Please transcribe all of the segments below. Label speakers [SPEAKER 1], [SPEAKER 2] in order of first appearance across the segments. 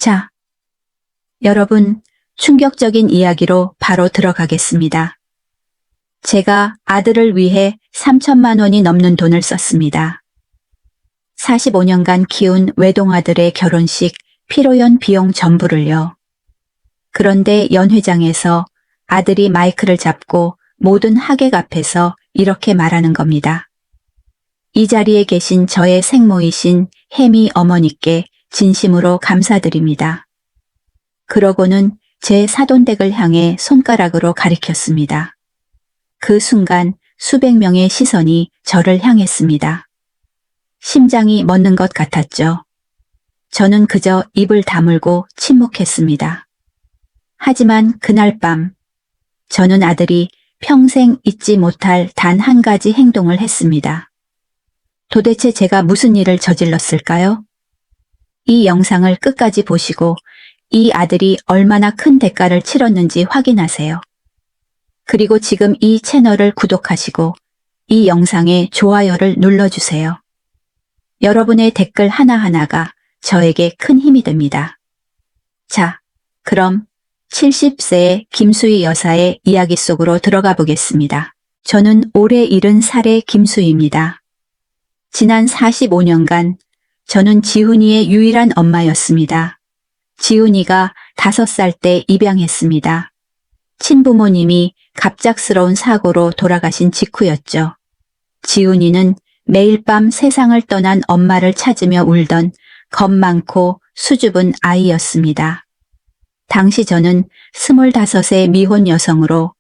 [SPEAKER 1] 자, 여러분, 충격적인 이야기로 바로 들어가겠습니다. 제가 아들을 위해 3천만 원이 넘는 돈을 썼습니다. 45년간 키운 외동아들의 결혼식 피로연 비용 전부를요. 그런데 연회장에서 아들이 마이크를 잡고 모든 하객 앞에서 이렇게 말하는 겁니다. 이 자리에 계신 저의 생모이신 혜미 어머니께 진심으로 감사드립니다. 그러고는 제 사돈댁을 향해 손가락으로 가리켰습니다. 그 순간 수백 명의 시선이 저를 향했습니다. 심장이 멎는 것 같았죠. 저는 그저 입을 다물고 침묵했습니다. 하지만 그날 밤, 저는 아들이 평생 잊지 못할 단 한 가지 행동을 했습니다. 도대체 제가 무슨 일을 저질렀을까요? 이 영상을 끝까지 보시고 이 아들이 얼마나 큰 대가를 치렀는지 확인하세요. 그리고 지금 이 채널을 구독하시고 이 영상에 좋아요를 눌러주세요. 여러분의 댓글 하나하나가 저에게 큰 힘이 됩니다. 자, 그럼 70세의 김수희 여사의 이야기 속으로 들어가 보겠습니다. 저는 올해 70살의 김수희입니다. 지난 45년간 저는 지훈이의 유일한 엄마였습니다. 지훈이가 5살 때 입양했습니다. 친부모님이 갑작스러운 사고로 돌아가신 직후였죠. 지훈이는 매일 밤 세상을 떠난 엄마를 찾으며 울던 겁 많고 수줍은 아이였습니다. 당시 저는 25의 미혼 여성으로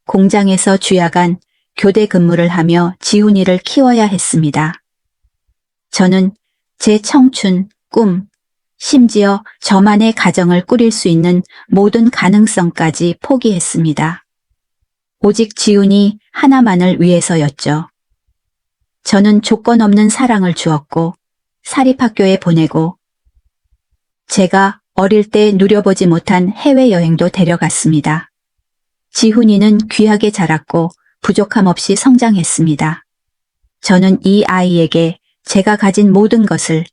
[SPEAKER 1] 공장에서 주야간 교대 근무를 하며 지훈이를 키워야 했습니다. 저는 제 청춘, 꿈, 심지어 저만의 가정을 꾸릴 수 있는 모든 가능성까지 포기했습니다. 오직 지훈이 하나만을 위해서였죠. 저는 조건 없는 사랑을 주었고 사립학교에 보내고 제가 어릴 때 누려보지 못한 해외여행도 데려갔습니다. 지훈이는 귀하게 자랐고 부족함 없이 성장했습니다. 저는 이 아이에게 제가 가진 모든 것을,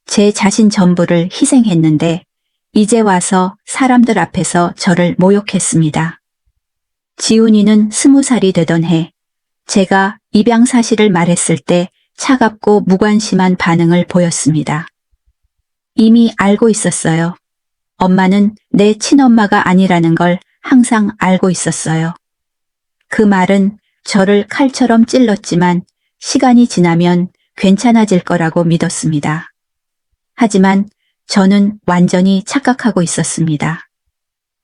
[SPEAKER 1] 제 자신 전부를 희생했는데 이제 와서 사람들 앞에서 저를 모욕했습니다. 지훈이는 20살이 되던 해 제가 입양 사실을 말했을 때 차갑고 무관심한 반응을 보였습니다. 이미 알고 있었어요. 엄마는 내 친엄마가 아니라는 걸 항상 알고 있었어요. 그 말은 저를 칼처럼 찔렀지만 시간이 지나면 괜찮아질 거라고 믿었습니다. 하지만 저는 완전히 착각하고 있었습니다.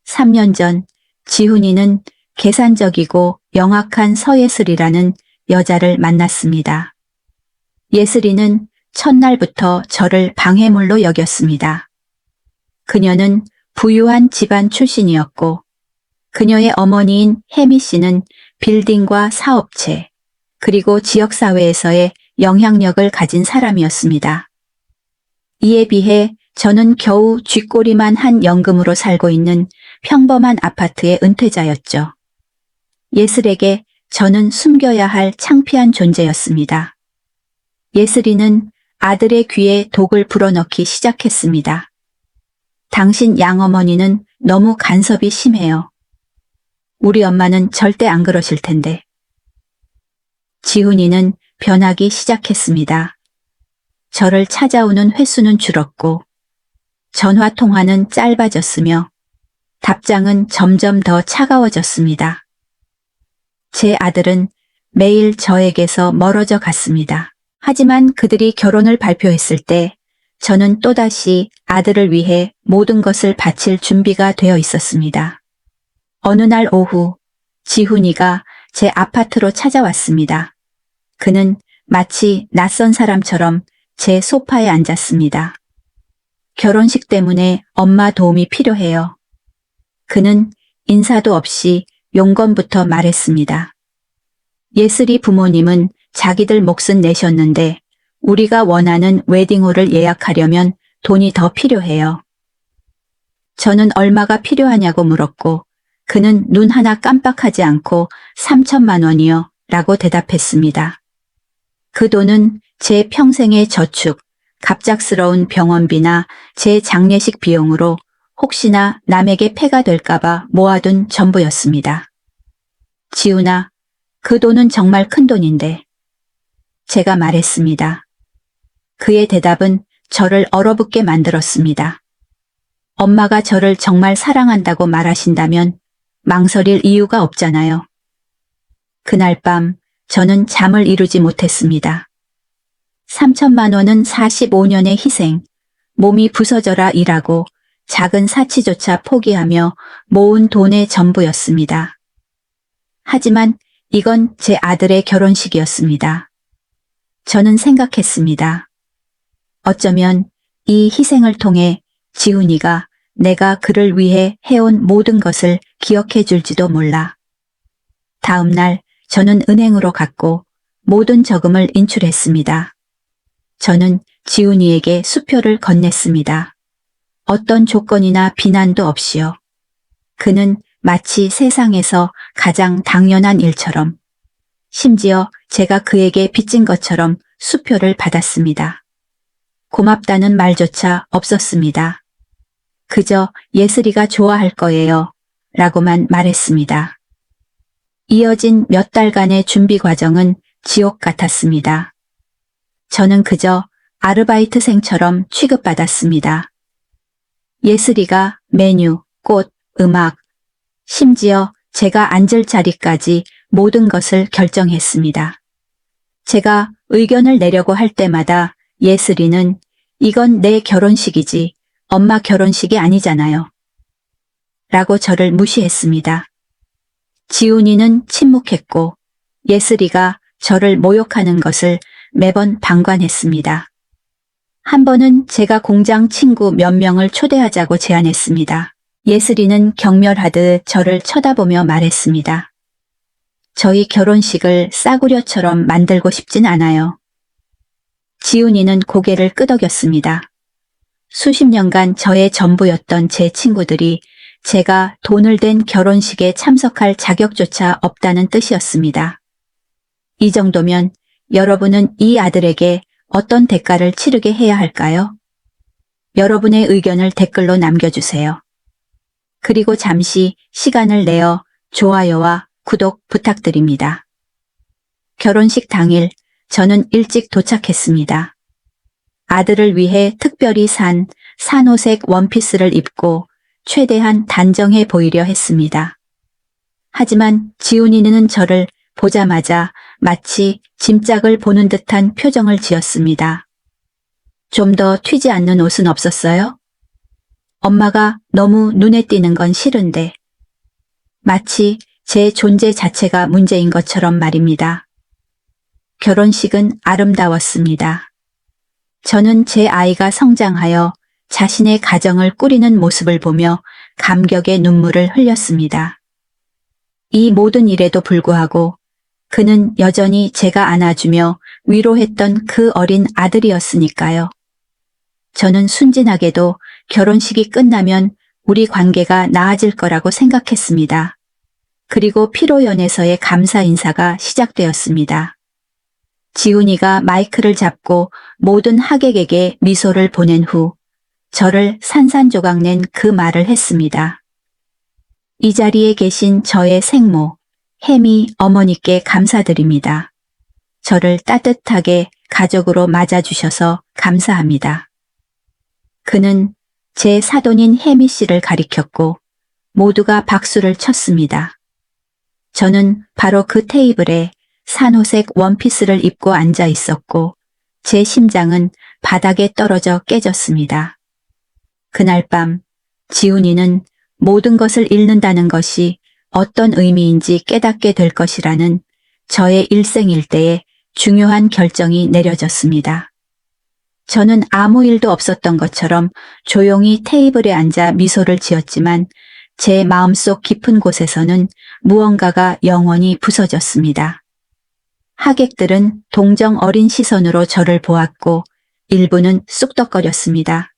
[SPEAKER 1] 3년 전 지훈이는 계산적이고 영악한 서예슬이라는 여자를 만났습니다. 예슬이는 첫날부터 저를 방해물로 여겼습니다. 그녀는 부유한 집안 출신이었고 그녀의 어머니인 혜미 씨는 빌딩과 사업체 그리고 지역사회에서의 영향력을 가진 사람이었습니다. 이에 비해 저는 겨우 쥐꼬리만 한 연금으로 살고 있는 평범한 아파트의 은퇴자였죠. 예슬에게 저는 숨겨야 할 창피한 존재였습니다. 예슬이는 아들의 귀에 독을 불어넣기 시작했습니다. 당신 양어머니는 너무 간섭이 심해요. 우리 엄마는 절대 안 그러실 텐데. 지훈이는 변하기 시작했습니다. 저를 찾아오는 횟수는 줄었고 전화 통화는 짧아졌으며 답장은 점점 더 차가워졌습니다. 제 아들은 매일 저에게서 멀어져 갔습니다. 하지만 그들이 결혼을 발표했을 때 저는 또다시 아들을 위해 모든 것을 바칠 준비가 되어 있었습니다. 어느 날 오후 지훈이가 제 아파트로 찾아왔습니다. 그는 마치 낯선 사람처럼 제 소파에 앉았습니다. 결혼식 때문에 엄마 도움이 필요해요. 그는 인사도 없이 용건부터 말했습니다. 예슬이 부모님은 자기들 몫은 내셨는데 우리가 원하는 웨딩홀을 예약하려면 돈이 더 필요해요. 저는 얼마가 필요하냐고 물었고 그는 눈 하나 깜빡하지 않고 3천만 원이요 라고 대답했습니다. 그 돈은 제 평생의 저축, 갑작스러운 병원비나 제 장례식 비용으로 혹시나 남에게 폐가 될까봐 모아둔 전부였습니다. 지훈아, 그 돈은 정말 큰 돈인데. 제가 말했습니다. 그의 대답은 저를 얼어붙게 만들었습니다. 엄마가 저를 정말 사랑한다고 말하신다면 망설일 이유가 없잖아요. 그날 밤 저는 잠을 이루지 못했습니다. 3천만 원은 45년의 희생, 몸이 부서져라 일하고 작은 사치조차 포기하며 모은 돈의 전부였습니다. 하지만 이건 제 아들의 결혼식이었습니다. 저는 생각했습니다. 어쩌면 이 희생을 통해 지훈이가 내가 그를 위해 해온 모든 것을 기억해 줄지도 몰라. 다음 날 저는 은행으로 갔고 모든 저금을 인출했습니다. 저는 지훈이에게 수표를 건넸습니다. 어떤 조건이나 비난도 없이요. 그는 마치 세상에서 가장 당연한 일처럼, 심지어 제가 그에게 빚진 것처럼 수표를 받았습니다. 고맙다는 말조차 없었습니다. 그저 예슬이가 좋아할 거예요. 라고만 말했습니다. 이어진 몇 달간의 준비 과정은 지옥 같았습니다. 저는 그저 아르바이트생처럼 취급받았습니다. 예슬이가 메뉴, 꽃, 음악, 심지어 제가 앉을 자리까지 모든 것을 결정했습니다. 제가 의견을 내려고 할 때마다 예슬이는 이건 내 결혼식이지 엄마 결혼식이 아니잖아요. 라고 저를 무시했습니다. 지훈이는 침묵했고 예슬이가 저를 모욕하는 것을 매번 방관했습니다. 한 번은 제가 공장 친구 몇 명을 초대하자고 제안했습니다. 예슬이는 경멸하듯 저를 쳐다보며 말했습니다. 저희 결혼식을 싸구려처럼 만들고 싶진 않아요. 지훈이는 고개를 끄덕였습니다. 수십 년간 저의 전부였던 제 친구들이 제가 돈을 댄 결혼식에 참석할 자격조차 없다는 뜻이었습니다. 이 정도면 여러분은 이 아들에게 어떤 대가를 치르게 해야 할까요? 여러분의 의견을 댓글로 남겨주세요. 그리고 잠시 시간을 내어 좋아요와 구독 부탁드립니다. 결혼식 당일 저는 일찍 도착했습니다. 아들을 위해 특별히 산 산호색 원피스를 입고 최대한 단정해 보이려 했습니다. 하지만 지훈이는 저를 보자마자 마치 짐짝을 보는 듯한 표정을 지었습니다. 좀 더 튀지 않는 옷은 없었어요? 엄마가 너무 눈에 띄는 건 싫은데. 마치 제 존재 자체가 문제인 것처럼 말입니다. 결혼식은 아름다웠습니다. 저는 제 아이가 성장하여 자신의 가정을 꾸리는 모습을 보며 감격의 눈물을 흘렸습니다. 이 모든 일에도 불구하고 그는 여전히 제가 안아주며 위로했던 그 어린 아들이었으니까요. 저는 순진하게도 결혼식이 끝나면 우리 관계가 나아질 거라고 생각했습니다. 그리고 피로연에서의 감사 인사가 시작되었습니다. 지훈이가 마이크를 잡고 모든 하객에게 미소를 보낸 후 저를 산산조각 낸 그 말을 했습니다. 이 자리에 계신 저의 생모, 혜미 어머니께 감사드립니다. 저를 따뜻하게 가족으로 맞아주셔서 감사합니다. 그는 제 사돈인 혜미 씨를 가리켰고 모두가 박수를 쳤습니다. 저는 바로 그 테이블에 산호색 원피스를 입고 앉아 있었고 제 심장은 바닥에 떨어져 깨졌습니다. 그날 밤 지훈이는 모든 것을 잃는다는 것이 어떤 의미인지 깨닫게 될 것이라는 저의 일생일대의 중요한 결정이 내려졌습니다. 저는 아무 일도 없었던 것처럼 조용히 테이블에 앉아 미소를 지었지만 제 마음속 깊은 곳에서는 무언가가 영원히 부서졌습니다. 하객들은 동정 어린 시선으로 저를 보았고 일부는 쑥덕거렸습니다.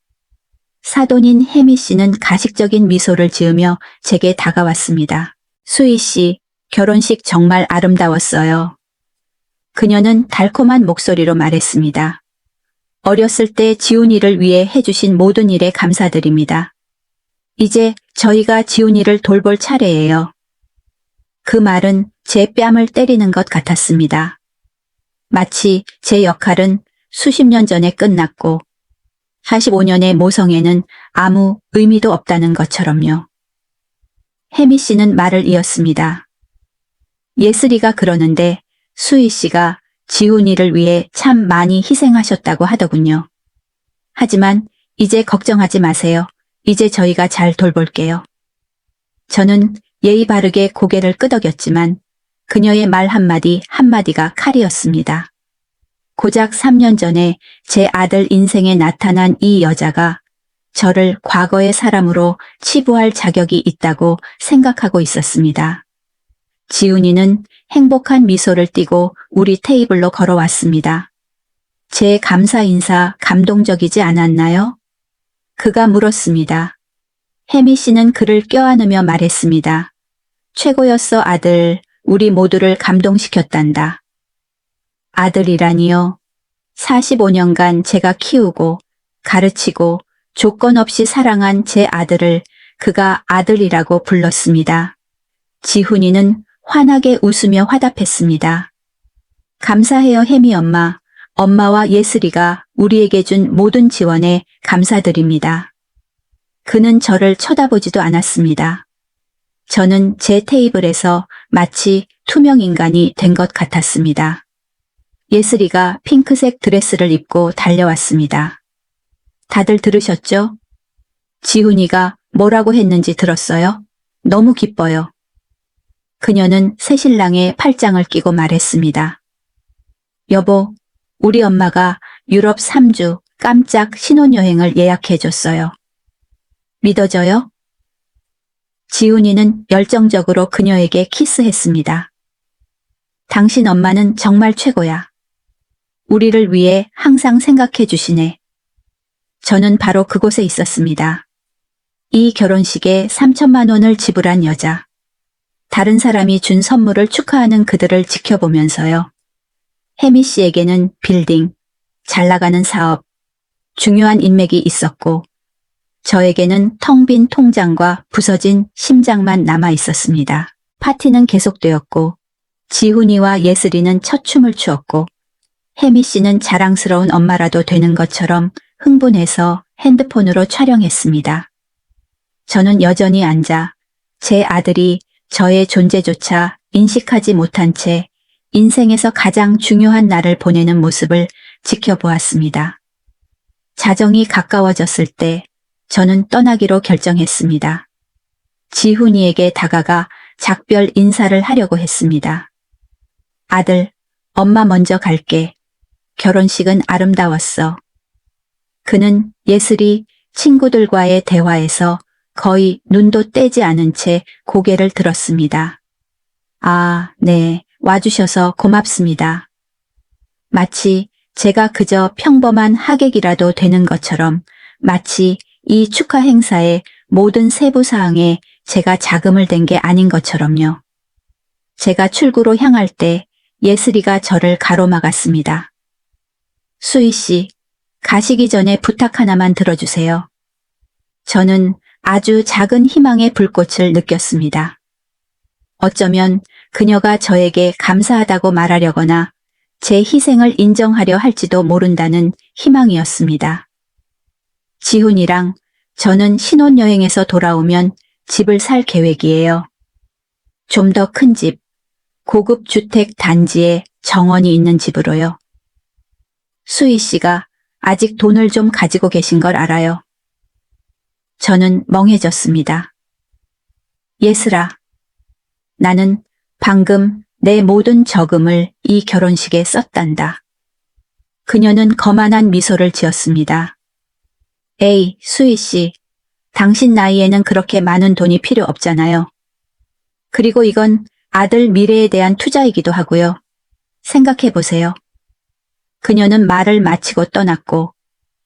[SPEAKER 1] 사돈인 혜미 씨는 가식적인 미소를 지으며 제게 다가왔습니다. 수희 씨, 결혼식 정말 아름다웠어요. 그녀는 달콤한 목소리로 말했습니다. 어렸을 때 지훈이를 위해 해주신 모든 일에 감사드립니다. 이제 저희가 지훈이를 돌볼 차례예요. 그 말은 제 뺨을 때리는 것 같았습니다. 마치 제 역할은 수십 년 전에 끝났고 45년의 모성애는 아무 의미도 없다는 것처럼요. 혜미 씨는 말을 이었습니다. 예슬이가 그러는데 수희 씨가 지훈이를 위해 참 많이 희생하셨다고 하더군요. 하지만 이제 걱정하지 마세요. 이제 저희가 잘 돌볼게요. 저는 예의 바르게 고개를 끄덕였지만 그녀의 말 한마디 한마디가 칼이었습니다. 고작 3년 전에 제 아들 인생에 나타난 이 여자가 저를 과거의 사람으로 치부할 자격이 있다고 생각하고 있었습니다. 지훈이는 행복한 미소를 띠고 우리 테이블로 걸어왔습니다. 제 감사 인사 감동적이지 않았나요? 그가 물었습니다. 혜미 씨는 그를 껴안으며 말했습니다. 최고였어 아들, 우리 모두를 감동시켰단다. 아들이라니요. 45년간 제가 키우고 가르치고 조건 없이 사랑한 제 아들을 그가 아들이라고 불렀습니다. 지훈이는 환하게 웃으며 화답했습니다. 감사해요 혜미 엄마. 엄마와 예슬이가 우리에게 준 모든 지원에 감사드립니다. 그는 저를 쳐다보지도 않았습니다. 저는 제 테이블에서 마치 투명 인간이 된 것 같았습니다. 예슬이가 핑크색 드레스를 입고 달려왔습니다. 다들 들으셨죠? 지훈이가 뭐라고 했는지 들었어요? 너무 기뻐요. 그녀는 새신랑의 팔짱을 끼고 말했습니다. 여보, 우리 엄마가 유럽 3주 깜짝 신혼여행을 예약해줬어요. 믿어져요? 지훈이는 열정적으로 그녀에게 키스했습니다. 당신 엄마는 정말 최고야. 우리를 위해 항상 생각해 주시네. 저는 바로 그곳에 있었습니다. 이 결혼식에 3천만 원을 지불한 여자. 다른 사람이 준 선물을 축하하는 그들을 지켜보면서요. 혜미 씨에게는 빌딩, 잘 나가는 사업, 중요한 인맥이 있었고 저에게는 텅 빈 통장과 부서진 심장만 남아 있었습니다. 파티는 계속되었고 지훈이와 예슬이는 첫 춤을 추었고 혜미 씨는 자랑스러운 엄마라도 되는 것처럼 흥분해서 핸드폰으로 촬영했습니다. 저는 여전히 앉아 제 아들이 저의 존재조차 인식하지 못한 채 인생에서 가장 중요한 날을 보내는 모습을 지켜보았습니다. 자정이 가까워졌을 때 저는 떠나기로 결정했습니다. 지훈이에게 다가가 작별 인사를 하려고 했습니다. 아들, 엄마 먼저 갈게. 결혼식은 아름다웠어. 그는 예슬이 친구들과의 대화에서 거의 눈도 떼지 않은 채 고개를 들었습니다. 아, 네, 와주셔서 고맙습니다. 마치 제가 그저 평범한 하객이라도 되는 것처럼 마치 이 축하 행사의 모든 세부 사항에 제가 자금을 댄 게 아닌 것처럼요. 제가 출구로 향할 때 예슬이가 저를 가로막았습니다. 수희 씨, 가시기 전에 부탁 하나만 들어주세요. 저는 아주 작은 희망의 불꽃을 느꼈습니다. 어쩌면 그녀가 저에게 감사하다고 말하려거나 제 희생을 인정하려 할지도 모른다는 희망이었습니다. 지훈이랑 저는 신혼여행에서 돌아오면 집을 살 계획이에요. 좀 더 큰 집, 고급 주택 단지에 정원이 있는 집으로요. 수희 씨가 아직 돈을 좀 가지고 계신 걸 알아요. 저는 멍해졌습니다. 예슬아, 나는 방금 내 모든 저금을 이 결혼식에 썼단다. 그녀는 거만한 미소를 지었습니다. 에이, 수희 씨, 당신 나이에는 그렇게 많은 돈이 필요 없잖아요. 그리고 이건 아들 미래에 대한 투자이기도 하고요. 생각해 보세요. 그녀는 말을 마치고 떠났고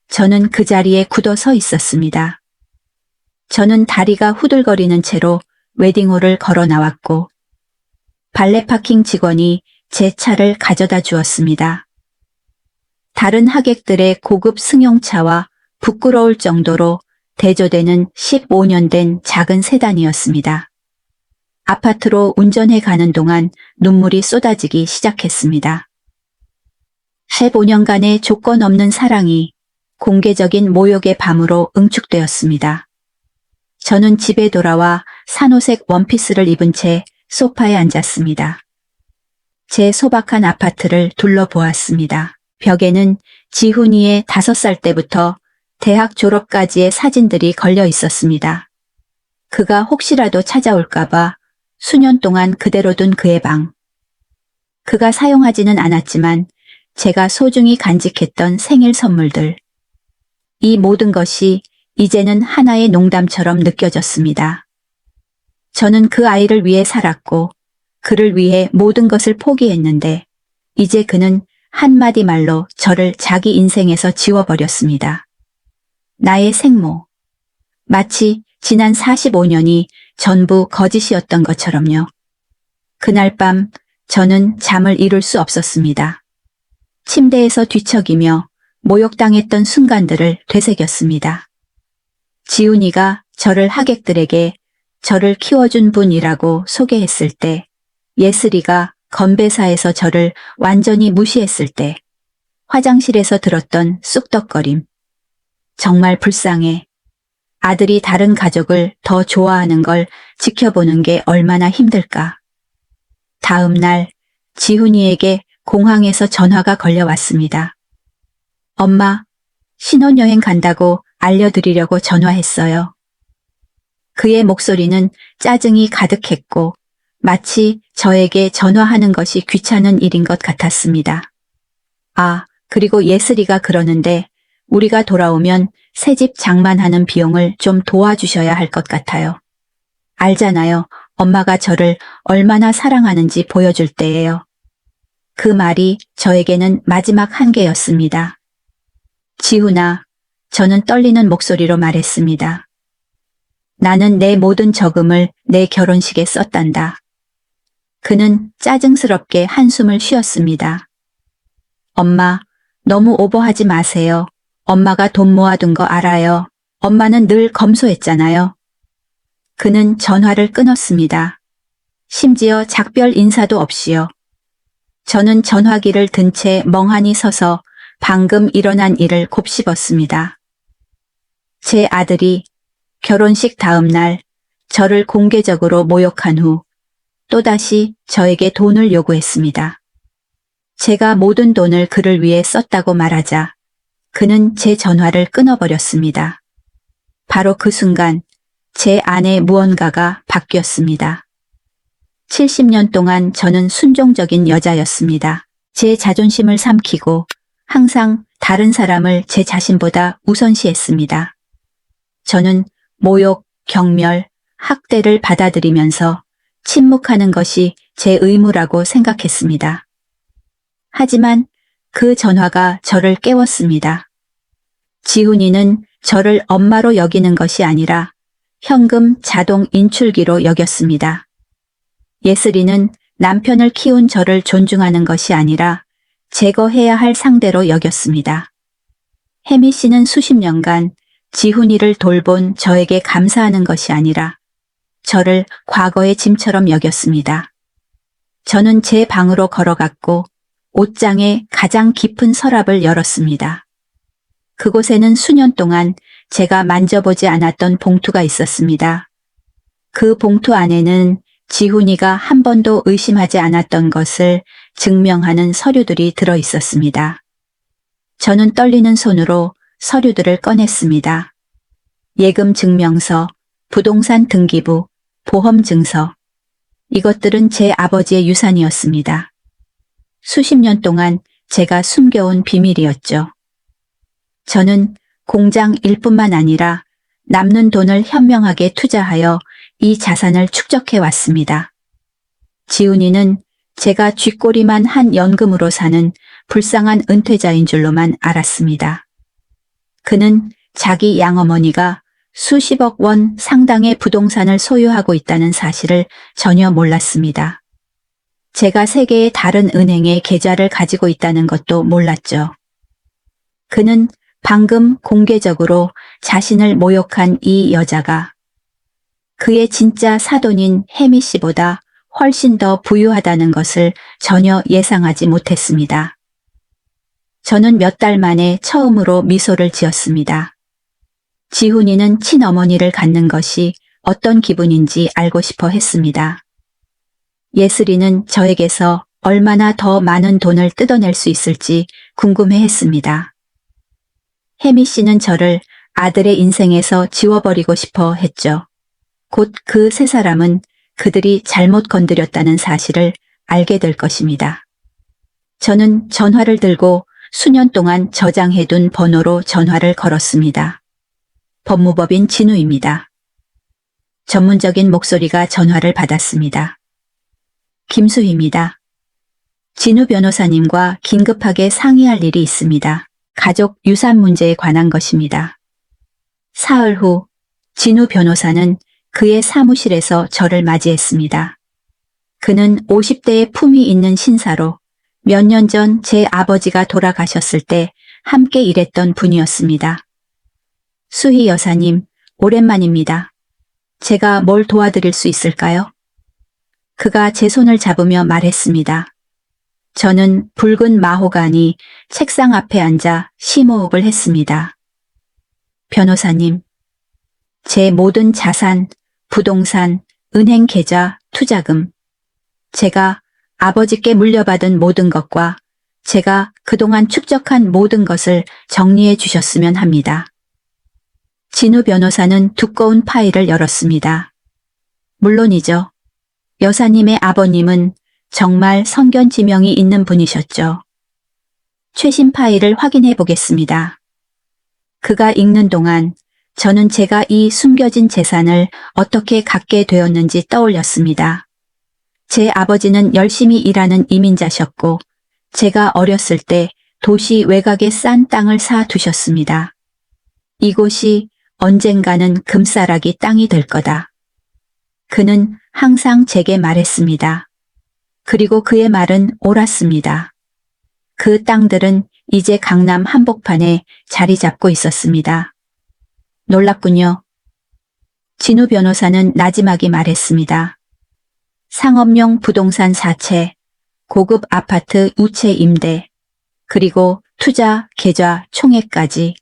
[SPEAKER 1] 저는 그 자리에 굳어 서 있었습니다. 저는 다리가 후들거리는 채로 웨딩홀을 걸어 나왔고 발레 파킹 직원이 제 차를 가져다 주었습니다. 다른 하객들의 고급 승용차와 부끄러울 정도로 대조되는 15년 된 작은 세단이었습니다. 아파트로 운전해 가는 동안 눈물이 쏟아지기 시작했습니다. 15년간의 조건 없는 사랑이 공개적인 모욕의 밤으로 응축되었습니다. 저는 집에 돌아와 산호색 원피스를 입은 채 소파에 앉았습니다. 제 소박한 아파트를 둘러보았습니다. 벽에는 지훈이의 5살 때부터 대학 졸업까지의 사진들이 걸려 있었습니다. 그가 혹시라도 찾아올까봐 수년 동안 그대로 둔 그의 방. 그가 사용하지는 않았지만 제가 소중히 간직했던 생일 선물들. 이 모든 것이 이제는 하나의 농담처럼 느껴졌습니다. 저는 그 아이를 위해 살았고 그를 위해 모든 것을 포기했는데 이제 그는 한마디 말로 저를 자기 인생에서 지워버렸습니다. 나의 생모. 마치 지난 45년이 전부 거짓이었던 것처럼요. 그날 밤 저는 잠을 이룰 수 없었습니다. 침대에서 뒤척이며 모욕당했던 순간들을 되새겼습니다. 지훈이가 저를 하객들에게 저를 키워준 분이라고 소개했을 때, 예슬이가 건배사에서 저를 완전히 무시했을 때, 화장실에서 들었던 쑥덕거림. 정말 불쌍해. 아들이 다른 가족을 더 좋아하는 걸 지켜보는 게 얼마나 힘들까. 다음 날 지훈이에게 공항에서 전화가 걸려왔습니다. 엄마, 신혼여행 간다고 알려드리려고 전화했어요. 그의 목소리는 짜증이 가득했고 마치 저에게 전화하는 것이 귀찮은 일인 것 같았습니다. 아, 그리고 예슬이가 그러는데 우리가 돌아오면 새집 장만하는 비용을 좀 도와주셔야 할 것 같아요. 알잖아요. 엄마가 저를 얼마나 사랑하는지 보여줄 때예요. 그 말이 저에게는 마지막 한계였습니다. 지훈아, 저는 떨리는 목소리로 말했습니다. 나는 내 모든 저금을 내 결혼식에 썼단다. 그는 짜증스럽게 한숨을 쉬었습니다. 엄마, 너무 오버하지 마세요. 엄마가 돈 모아둔 거 알아요. 엄마는 늘 검소했잖아요. 그는 전화를 끊었습니다. 심지어 작별 인사도 없이요. 저는 전화기를 든 채 멍하니 서서 방금 일어난 일을 곱씹었습니다. 제 아들이 결혼식 다음 날 저를 공개적으로 모욕한 후 또다시 저에게 돈을 요구했습니다. 제가 모든 돈을 그를 위해 썼다고 말하자 그는 제 전화를 끊어버렸습니다. 바로 그 순간 제 안에 무언가가 바뀌었습니다. 70년 동안 저는 순종적인 여자였습니다. 제 자존심을 삼키고 항상 다른 사람을 제 자신보다 우선시했습니다. 저는 모욕, 경멸, 학대를 받아들이면서 침묵하는 것이 제 의무라고 생각했습니다. 하지만 그 전화가 저를 깨웠습니다. 지훈이는 저를 엄마로 여기는 것이 아니라 현금 자동 인출기로 여겼습니다. 예슬이는 남편을 키운 저를 존중하는 것이 아니라 제거해야 할 상대로 여겼습니다. 혜미 씨는 수십 년간 지훈이를 돌본 저에게 감사하는 것이 아니라 저를 과거의 짐처럼 여겼습니다. 저는 제 방으로 걸어갔고 옷장에 가장 깊은 서랍을 열었습니다. 그곳에는 수년 동안 제가 만져보지 않았던 봉투가 있었습니다. 그 봉투 안에는 지훈이가 한 번도 의심하지 않았던 것을 증명하는 서류들이 들어 있었습니다. 저는 떨리는 손으로 서류들을 꺼냈습니다. 예금 증명서, 부동산 등기부, 보험 증서. 이것들은 제 아버지의 유산이었습니다. 수십 년 동안 제가 숨겨온 비밀이었죠. 저는 공장 일뿐만 아니라 남는 돈을 현명하게 투자하여 이 자산을 축적해 왔습니다. 지훈이는 제가 쥐꼬리만 한 연금으로 사는 불쌍한 은퇴자인 줄로만 알았습니다. 그는 자기 양어머니가 수십억 원 상당의 부동산을 소유하고 있다는 사실을 전혀 몰랐습니다. 제가 세계의 다른 은행에 계좌를 가지고 있다는 것도 몰랐죠. 그는 방금 공개적으로 자신을 모욕한 이 여자가 그의 진짜 사돈인 혜미 씨보다 훨씬 더 부유하다는 것을 전혀 예상하지 못했습니다. 저는 몇 달 만에 처음으로 미소를 지었습니다. 지훈이는 친어머니를 갖는 것이 어떤 기분인지 알고 싶어 했습니다. 예슬이는 저에게서 얼마나 더 많은 돈을 뜯어낼 수 있을지 궁금해 했습니다. 혜미 씨는 저를 아들의 인생에서 지워버리고 싶어 했죠. 곧 그 세 사람은 그들이 잘못 건드렸다는 사실을 알게 될 것입니다. 저는 전화를 들고 수년 동안 저장해둔 번호로 전화를 걸었습니다. 법무법인 진우입니다. 전문적인 목소리가 전화를 받았습니다. 김수희입니다. 진우 변호사님과 긴급하게 상의할 일이 있습니다. 가족 유산 문제에 관한 것입니다. 사흘 후 진우 변호사는 그의 사무실에서 저를 맞이했습니다. 그는 50대의 품위 있는 신사로 몇 년 전 제 아버지가 돌아가셨을 때 함께 일했던 분이었습니다. 수희 여사님, 오랜만입니다. 제가 뭘 도와드릴 수 있을까요? 그가 제 손을 잡으며 말했습니다. 저는 붉은 마호가니 책상 앞에 앉아 심호흡을 했습니다. 변호사님, 제 모든 자산, 부동산, 은행 계좌, 투자금, 제가 아버지께 물려받은 모든 것과 제가 그동안 축적한 모든 것을 정리해 주셨으면 합니다. 진우 변호사는 두꺼운 파일을 열었습니다. 물론이죠. 여사님의 아버님은 정말 성견지명이 있는 분이셨죠. 최신 파일을 확인해 보겠습니다. 그가 읽는 동안 저는 제가 이 숨겨진 재산을 어떻게 갖게 되었는지 떠올렸습니다. 제 아버지는 열심히 일하는 이민자셨고 제가 어렸을 때 도시 외곽에 싼 땅을 사 두셨습니다. 이곳이 언젠가는 금싸라기 땅이 될 거다. 그는 항상 제게 말했습니다. 그리고 그의 말은 옳았습니다. 그 땅들은 이제 강남 한복판에 자리 잡고 있었습니다. 놀랍군요. 진우 변호사는 나지막이 말했습니다. 상업용 부동산 사채, 고급 아파트 우체 임대, 그리고 투자 계좌 총액까지.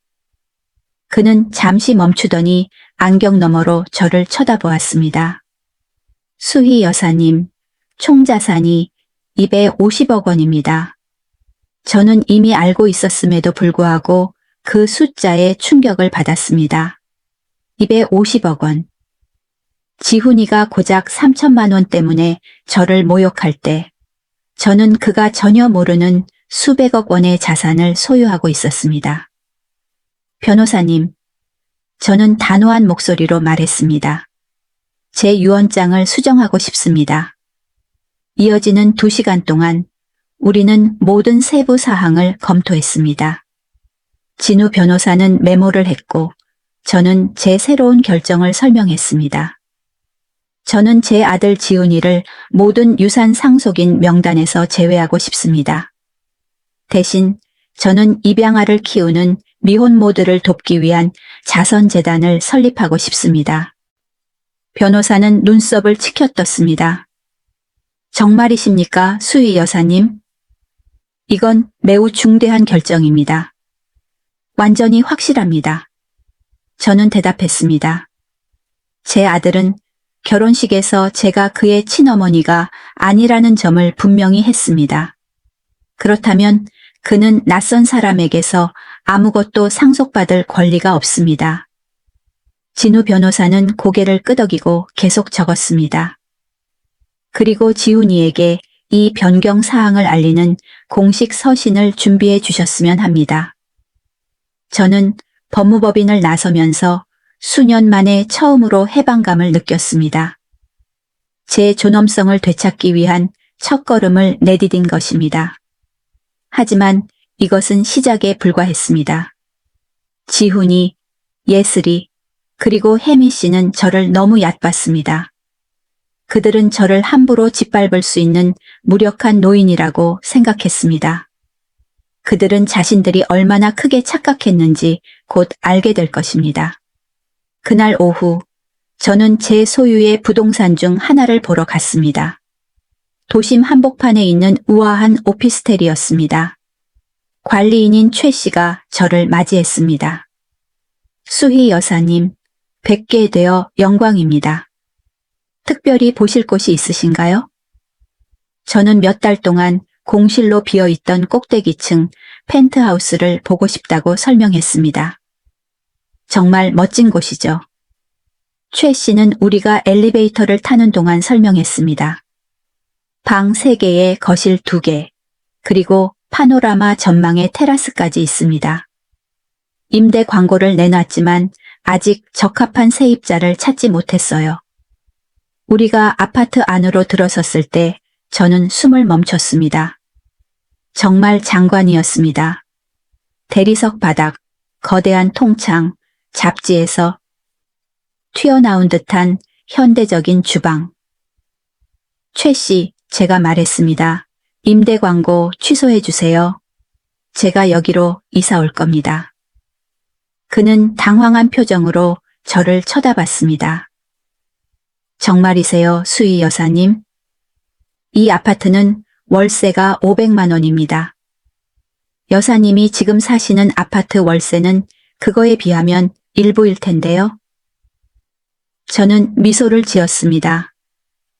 [SPEAKER 1] 그는 잠시 멈추더니 안경 너머로 저를 쳐다보았습니다. 수희 여사님, 총 자산이 250억 원입니다. 저는 이미 알고 있었음에도 불구하고 그 숫자에 충격을 받았습니다. 250억 원. 지훈이가 고작 3천만 원 때문에 저를 모욕할 때 저는 그가 전혀 모르는 수백억 원의 자산을 소유하고 있었습니다. 변호사님, 저는 단호한 목소리로 말했습니다. 제 유언장을 수정하고 싶습니다. 이어지는 2시간 동안 우리는 모든 세부 사항을 검토했습니다. 진우 변호사는 메모를 했고 저는 제 새로운 결정을 설명했습니다. 저는 제 아들 지훈이를 모든 유산 상속인 명단에서 제외하고 싶습니다. 대신 저는 입양아를 키우는 미혼모들을 돕기 위한 자선재단을 설립하고 싶습니다. 변호사는 눈썹을 치켜떴습니다. 정말이십니까, 수희 여사님? 이건 매우 중대한 결정입니다. 완전히 확실합니다. 저는 대답했습니다. 제 아들은 결혼식에서 제가 그의 친어머니가 아니라는 점을 분명히 했습니다. 그렇다면 그는 낯선 사람에게서 아무것도 상속받을 권리가 없습니다. 진우 변호사는 고개를 끄덕이고 계속 적었습니다. 그리고 지훈이에게 이 변경 사항을 알리는 공식 서신을 준비해 주셨으면 합니다. 저는 법무법인을 나서면서 수년 만에 처음으로 해방감을 느꼈습니다. 제 존엄성을 되찾기 위한 첫걸음을 내디딘 것입니다. 하지만 이것은 시작에 불과했습니다. 지훈이, 예슬이, 그리고 혜미 씨는 저를 너무 얕봤습니다. 그들은 저를 함부로 짓밟을 수 있는 무력한 노인이라고 생각했습니다. 그들은 자신들이 얼마나 크게 착각했는지 곧 알게 될 것입니다. 그날 오후, 저는 제 소유의 부동산 중 하나를 보러 갔습니다. 도심 한복판에 있는 우아한 오피스텔이었습니다. 관리인인 최 씨가 저를 맞이했습니다. 수희 여사님, 뵙게 되어 영광입니다. 특별히 보실 곳이 있으신가요? 저는 몇 달 동안 공실로 비어있던 꼭대기층 펜트하우스를 보고 싶다고 설명했습니다. 정말 멋진 곳이죠. 최 씨는 우리가 엘리베이터를 타는 동안 설명했습니다. 방 3개에 거실 2개, 그리고 파노라마 전망의 테라스까지 있습니다. 임대 광고를 내놨지만 아직 적합한 세입자를 찾지 못했어요. 우리가 아파트 안으로 들어섰을 때 저는 숨을 멈췄습니다. 정말 장관이었습니다. 대리석 바닥, 거대한 통창, 잡지에서 튀어나온 듯한 현대적인 주방. 최 씨, 제가 말했습니다. 임대 광고 취소해 주세요. 제가 여기로 이사 올 겁니다. 그는 당황한 표정으로 저를 쳐다봤습니다. 정말이세요, 수희 여사님? 이 아파트는 월세가 500만 원입니다. 여사님이 지금 사시는 아파트 월세는 그거에 비하면 일부일 텐데요. 저는 미소를 지었습니다.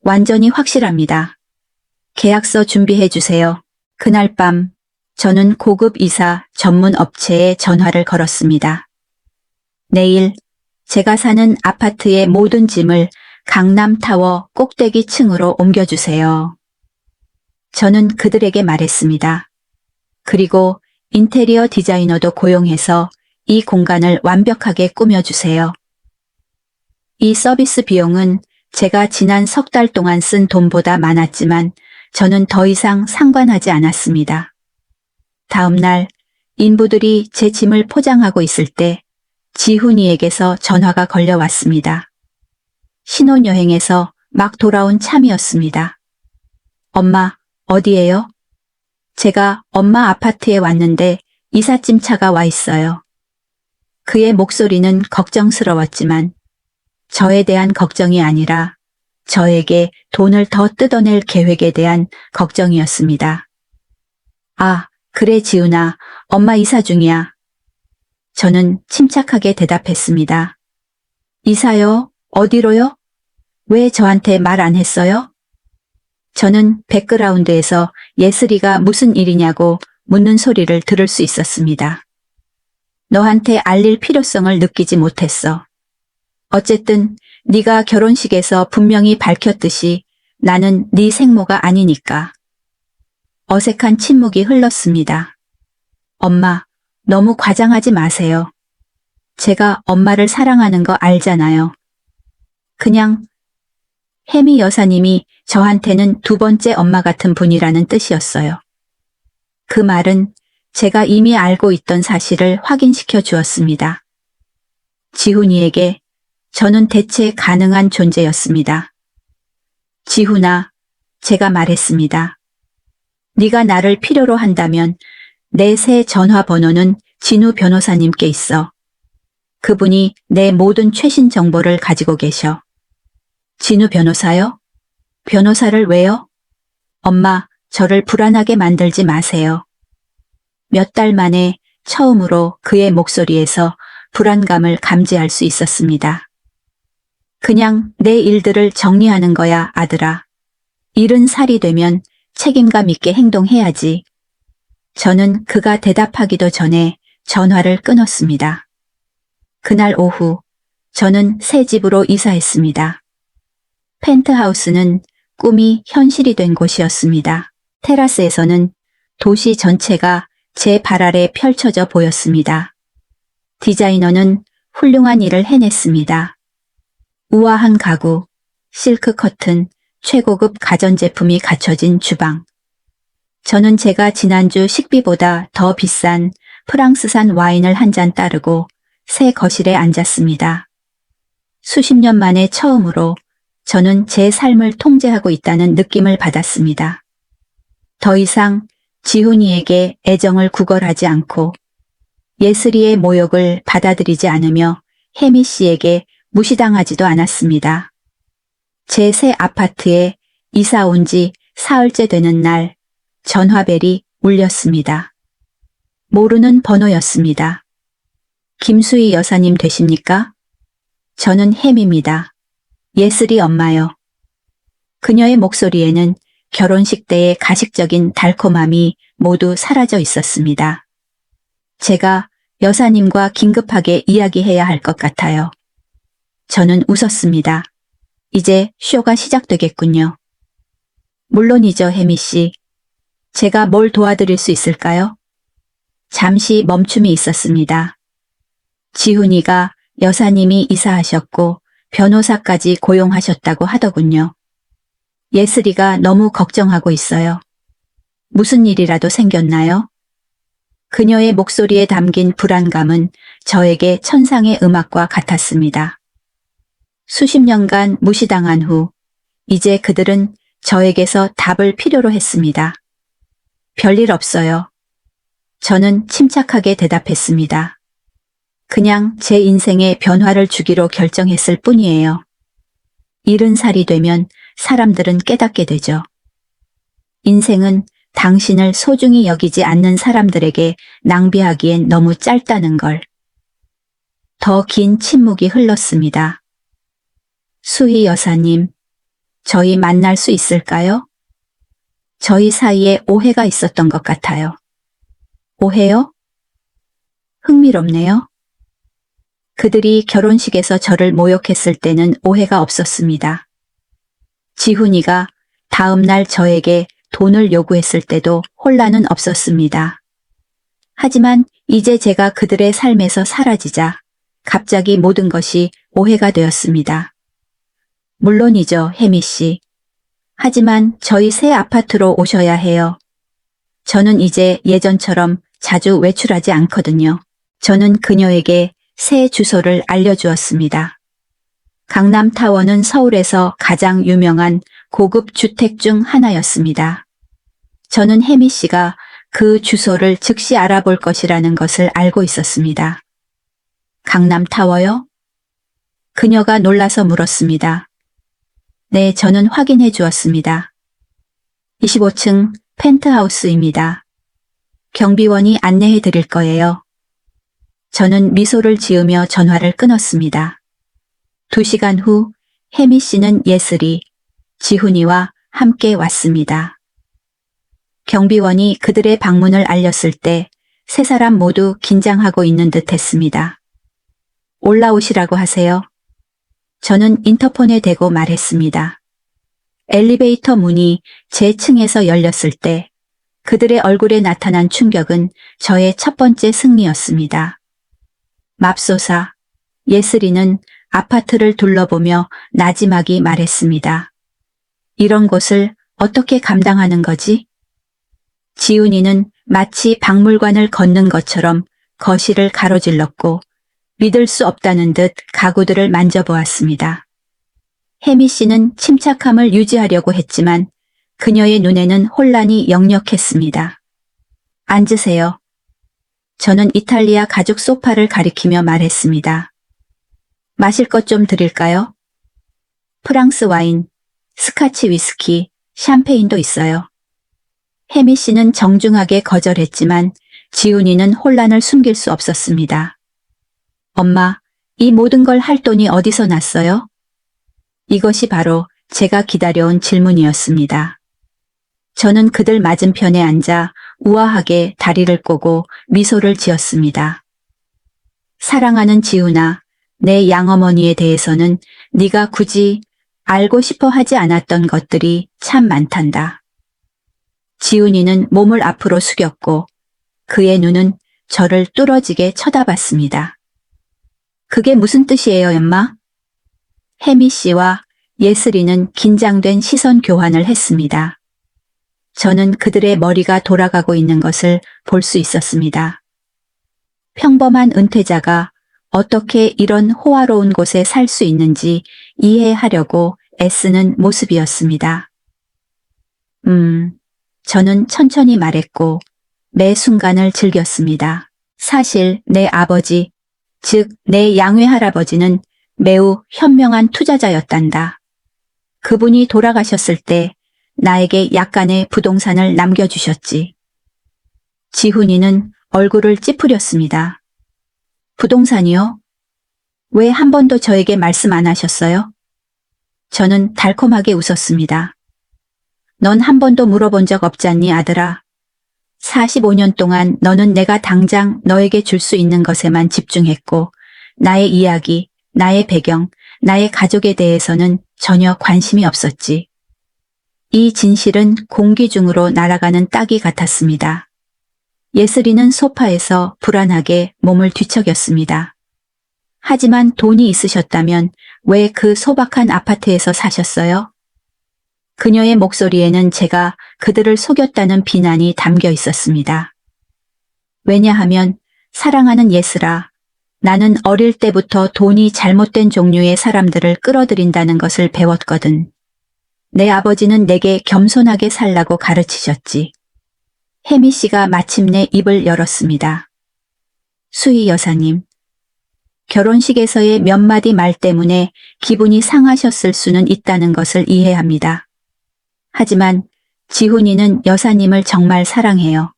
[SPEAKER 1] 완전히 확실합니다. 계약서 준비해 주세요. 그날 밤 저는 고급 이사 전문 업체에 전화를 걸었습니다. 내일 제가 사는 아파트의 모든 짐을 강남타워 꼭대기 층으로 옮겨주세요. 저는 그들에게 말했습니다. 그리고 인테리어 디자이너도 고용해서 이 공간을 완벽하게 꾸며주세요. 이 서비스 비용은 제가 지난 석 달 동안 쓴 돈보다 많았지만 저는 더 이상 상관하지 않았습니다. 다음 날 인부들이 제 짐을 포장하고 있을 때 지훈이에게서 전화가 걸려왔습니다. 신혼여행에서 막 돌아온 참이었습니다. 엄마, 어디에요? 제가 엄마 아파트에 왔는데 이삿짐 차가 와 있어요. 그의 목소리는 걱정스러웠지만 저에 대한 걱정이 아니라 저에게 돈을 더 뜯어낼 계획에 대한 걱정이었습니다. 아, 그래 지훈아, 엄마 이사 중이야. 저는 침착하게 대답했습니다. 이사요? 어디로요? 왜 저한테 말 안 했어요? 저는 백그라운드에서 예슬이가 무슨 일이냐고 묻는 소리를 들을 수 있었습니다. 너한테 알릴 필요성을 느끼지 못했어. 어쨌든 네가 결혼식에서 분명히 밝혔듯이 나는 네 생모가 아니니까. 어색한 침묵이 흘렀습니다. 엄마, 너무 과장하지 마세요. 제가 엄마를 사랑하는 거 알잖아요. 그냥 혜미 여사님이 저한테는 2번째 엄마 같은 분이라는 뜻이었어요. 그 말은 제가 이미 알고 있던 사실을 확인시켜 주었습니다. 지훈이에게 저는 대체 가능한 존재였습니다. 지훈아, 제가 말했습니다. 네가 나를 필요로 한다면 내 새 전화번호는 진우 변호사님께 있어. 그분이 내 모든 최신 정보를 가지고 계셔. 진우 변호사요? 변호사를 왜요? 엄마, 저를 불안하게 만들지 마세요. 몇 달 만에 처음으로 그의 목소리에서 불안감을 감지할 수 있었습니다. 그냥 내 일들을 정리하는 거야, 아들아. 70살이 되면 책임감 있게 행동해야지. 저는 그가 대답하기도 전에 전화를 끊었습니다. 그날 오후 저는 새 집으로 이사했습니다. 펜트하우스는 꿈이 현실이 된 곳이었습니다. 테라스에서는 도시 전체가 제 발 아래 펼쳐져 보였습니다. 디자이너는 훌륭한 일을 해냈습니다. 우아한 가구, 실크 커튼, 최고급 가전제품이 갖춰진 주방. 저는 제가 지난주 식비보다 더 비싼 프랑스산 와인을 한 잔 따르고 새 거실에 앉았습니다. 수십 년 만에 처음으로 저는 제 삶을 통제하고 있다는 느낌을 받았습니다. 더 이상 지훈이에게 애정을 구걸하지 않고 예슬이의 모욕을 받아들이지 않으며 혜미 씨에게 무시당하지도 않았습니다. 제 새 아파트에 이사 온 지 사흘째 되는 날 전화벨이 울렸습니다. 모르는 번호였습니다. 김수희 여사님 되십니까? 저는 혜미입니다. 예슬이 엄마요. 그녀의 목소리에는 결혼식 때의 가식적인 달콤함이 모두 사라져 있었습니다. 제가 여사님과 긴급하게 이야기해야 할 것 같아요. 저는 웃었습니다. 이제 쇼가 시작되겠군요. 물론이죠, 혜미 씨. 제가 뭘 도와드릴 수 있을까요? 잠시 멈춤이 있었습니다. 지훈이가 여사님이 이사하셨고 변호사까지 고용하셨다고 하더군요. 예슬이가 너무 걱정하고 있어요. 무슨 일이라도 생겼나요? 그녀의 목소리에 담긴 불안감은 저에게 천상의 음악과 같았습니다. 수십 년간 무시당한 후 이제 그들은 저에게서 답을 필요로 했습니다. 별일 없어요. 저는 침착하게 대답했습니다. 그냥 제 인생에 변화를 주기로 결정했을 뿐이에요. 70살이 되면 사람들은 깨닫게 되죠. 인생은 당신을 소중히 여기지 않는 사람들에게 낭비하기엔 너무 짧다는 걸. 더 긴 침묵이 흘렀습니다. 수희 여사님, 저희 만날 수 있을까요? 저희 사이에 오해가 있었던 것 같아요. 오해요? 흥미롭네요. 그들이 결혼식에서 저를 모욕했을 때는 오해가 없었습니다. 지훈이가 다음 날 저에게 돈을 요구했을 때도 혼란은 없었습니다. 하지만 이제 제가 그들의 삶에서 사라지자 갑자기 모든 것이 오해가 되었습니다. 물론이죠, 혜미 씨. 하지만 저희 새 아파트로 오셔야 해요. 저는 이제 예전처럼 자주 외출하지 않거든요. 저는 그녀에게 새 주소를 알려주었습니다. 강남타워는 서울에서 가장 유명한 고급 주택 중 하나였습니다. 저는 혜미 씨가 그 주소를 즉시 알아볼 것이라는 것을 알고 있었습니다. 강남타워요? 그녀가 놀라서 물었습니다. 네, 저는 확인해 주었습니다. 25층 펜트하우스입니다. 경비원이 안내해 드릴 거예요. 저는 미소를 지으며 전화를 끊었습니다. 2시간 후 혜미 씨는 예슬이, 지훈이와 함께 왔습니다. 경비원이 그들의 방문을 알렸을 때 세 사람 모두 긴장하고 있는 듯 했습니다. 올라오시라고 하세요. 저는 인터폰에 대고 말했습니다. 엘리베이터 문이 제 층에서 열렸을 때 그들의 얼굴에 나타난 충격은 저의 첫 번째 승리였습니다. 맙소사, 예슬이는 아파트를 둘러보며 나지막이 말했습니다. 이런 곳을 어떻게 감당하는 거지? 지훈이는 마치 박물관을 걷는 것처럼 거실을 가로질렀고 믿을 수 없다는 듯 가구들을 만져보았습니다. 혜미 씨는 침착함을 유지하려고 했지만 그녀의 눈에는 혼란이 역력했습니다. 앉으세요. 저는 이탈리아 가죽 소파를 가리키며 말했습니다. 마실 것 좀 드릴까요? 프랑스 와인, 스카치 위스키, 샴페인도 있어요. 혜미 씨는 정중하게 거절했지만 지훈이는 혼란을 숨길 수 없었습니다. 엄마, 이 모든 걸 할 돈이 어디서 났어요? 이것이 바로 제가 기다려온 질문이었습니다. 저는 그들 맞은편에 앉아 우아하게 다리를 꼬고 미소를 지었습니다. 사랑하는 지훈아, 내 양어머니에 대해서는 네가 굳이 알고 싶어 하지 않았던 것들이 참 많단다. 지훈이는 몸을 앞으로 숙였고 그의 눈은 저를 뚫어지게 쳐다봤습니다. 그게 무슨 뜻이에요, 엄마? 혜미 씨와 예슬이는 긴장된 시선 교환을 했습니다. 저는 그들의 머리가 돌아가고 있는 것을 볼 수 있었습니다. 평범한 은퇴자가 어떻게 이런 호화로운 곳에 살 수 있는지 이해하려고 애쓰는 모습이었습니다. 저는 천천히 말했고 매 순간을 즐겼습니다. 사실 내 아버지, 즉 내 양회 할아버지는 매우 현명한 투자자였단다. 그분이 돌아가셨을 때 나에게 약간의 부동산을 남겨주셨지. 지훈이는 얼굴을 찌푸렸습니다. 부동산이요? 왜 한 번도 저에게 말씀 안 하셨어요? 저는 달콤하게 웃었습니다. 넌 한 번도 물어본 적 없잖니, 아들아. 45년 동안 너는 내가 당장 너에게 줄 수 있는 것에만 집중했고, 나의 이야기, 나의 배경, 나의 가족에 대해서는 전혀 관심이 없었지. 이 진실은 공기 중으로 날아가는 따기 같았습니다. 예슬이는 소파에서 불안하게 몸을 뒤척였습니다. 하지만 돈이 있으셨다면 왜 그 소박한 아파트에서 사셨어요? 그녀의 목소리에는 제가 그들을 속였다는 비난이 담겨 있었습니다. 왜냐하면 사랑하는 예슬아, 나는 어릴 때부터 돈이 잘못된 종류의 사람들을 끌어들인다는 것을 배웠거든. 내 아버지는 내게 겸손하게 살라고 가르치셨지. 혜미 씨가 마침내 입을 열었습니다. 수희 여사님, 결혼식에서의 몇 마디 말 때문에 기분이 상하셨을 수는 있다는 것을 이해합니다. 하지만 지훈이는 여사님을 정말 사랑해요.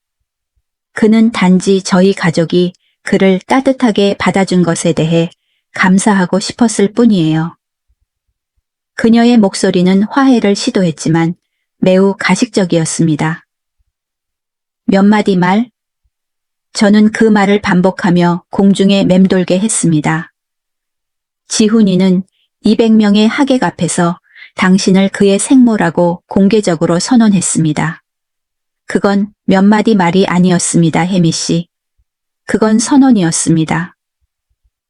[SPEAKER 1] 그는 단지 저희 가족이 그를 따뜻하게 받아준 것에 대해 감사하고 싶었을 뿐이에요. 그녀의 목소리는 화해를 시도했지만 매우 가식적이었습니다. 몇 마디 말? 저는 그 말을 반복하며 공중에 맴돌게 했습니다. 지훈이는 200명의 하객 앞에서 당신을 그의 생모라고 공개적으로 선언했습니다. 그건 몇 마디 말이 아니었습니다, 혜미 씨. 그건 선언이었습니다.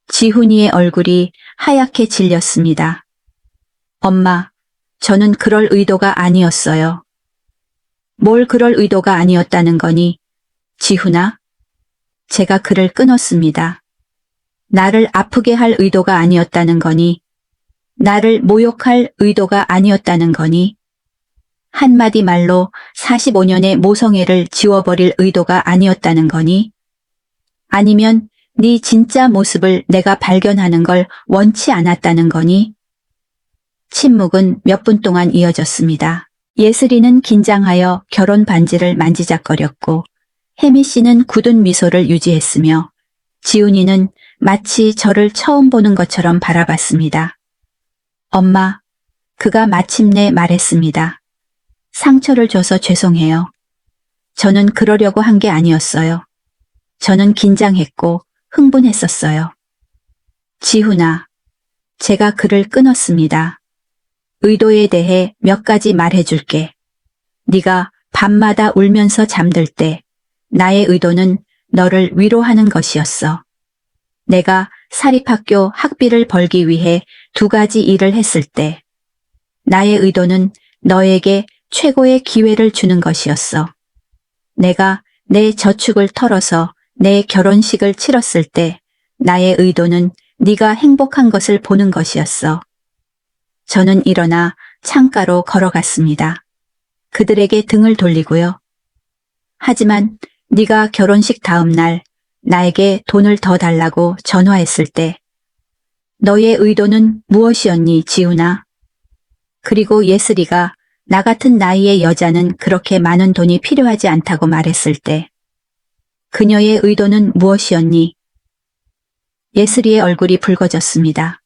[SPEAKER 1] 지훈이의 얼굴이 하얗게 질렸습니다. 엄마, 저는 그럴 의도가 아니었어요. 뭘 그럴 의도가 아니었다는 거니? 지훈아? 제가 그를 끊었습니다. 나를 아프게 할 의도가 아니었다는 거니? 나를 모욕할 의도가 아니었다는 거니? 한마디 말로 45년의 모성애를 지워버릴 의도가 아니었다는 거니? 아니면 네 진짜 모습을 내가 발견하는 걸 원치 않았다는 거니? 침묵은 몇 분 동안 이어졌습니다. 예슬이는 긴장하여 결혼 반지를 만지작거렸고 혜미 씨는 굳은 미소를 유지했으며 지훈이는 마치 저를 처음 보는 것처럼 바라봤습니다. 엄마, 그가 마침내 말했습니다. 상처를 줘서 죄송해요. 저는 그러려고 한 게 아니었어요. 저는 긴장했고 흥분했었어요. 지훈아, 제가 그를 끊었습니다. 의도에 대해 몇 가지 말해줄게. 네가 밤마다 울면서 잠들 때 나의 의도는 너를 위로하는 것이었어. 내가 사립학교 학비를 벌기 위해 2가지 일을 했을 때 나의 의도는 너에게 최고의 기회를 주는 것이었어. 내가 내 저축을 털어서 내 결혼식을 치렀을 때 나의 의도는 네가 행복한 것을 보는 것이었어. 저는 일어나 창가로 걸어갔습니다. 그들에게 등을 돌리고요. 하지만 네가 결혼식 다음 날 나에게 돈을 더 달라고 전화했을 때 너의 의도는 무엇이었니, 지훈아? 그리고 예슬이가 나 같은 나이의 여자는 그렇게 많은 돈이 필요하지 않다고 말했을 때 그녀의 의도는 무엇이었니? 예슬이의 얼굴이 붉어졌습니다.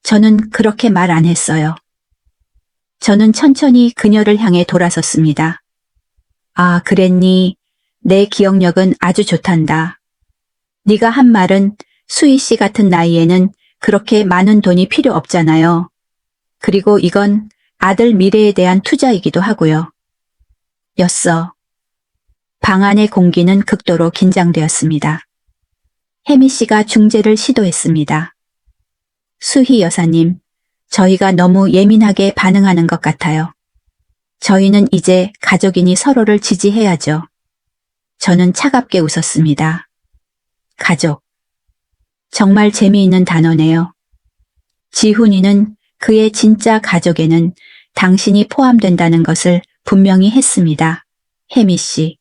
[SPEAKER 1] 저는 그렇게 말 안 했어요. 저는 천천히 그녀를 향해 돌아섰습니다. 아, 그랬니? 내 기억력은 아주 좋단다. 네가 한 말은 수희 씨 같은 나이에는 그렇게 많은 돈이 필요 없잖아요. 그리고 이건 아들 미래에 대한 투자이기도 하고요. 였어. 방 안의 공기는 극도로 긴장되었습니다. 혜미 씨가 중재를 시도했습니다. 수희 여사님, 저희가 너무 예민하게 반응하는 것 같아요. 저희는 이제 가족이니 서로를 지지해야죠. 저는 차갑게 웃었습니다. 가족. 정말 재미있는 단어네요. 지훈이는 그의 진짜 가족에는 당신이 포함된다는 것을 분명히 했습니다. 혜미 씨.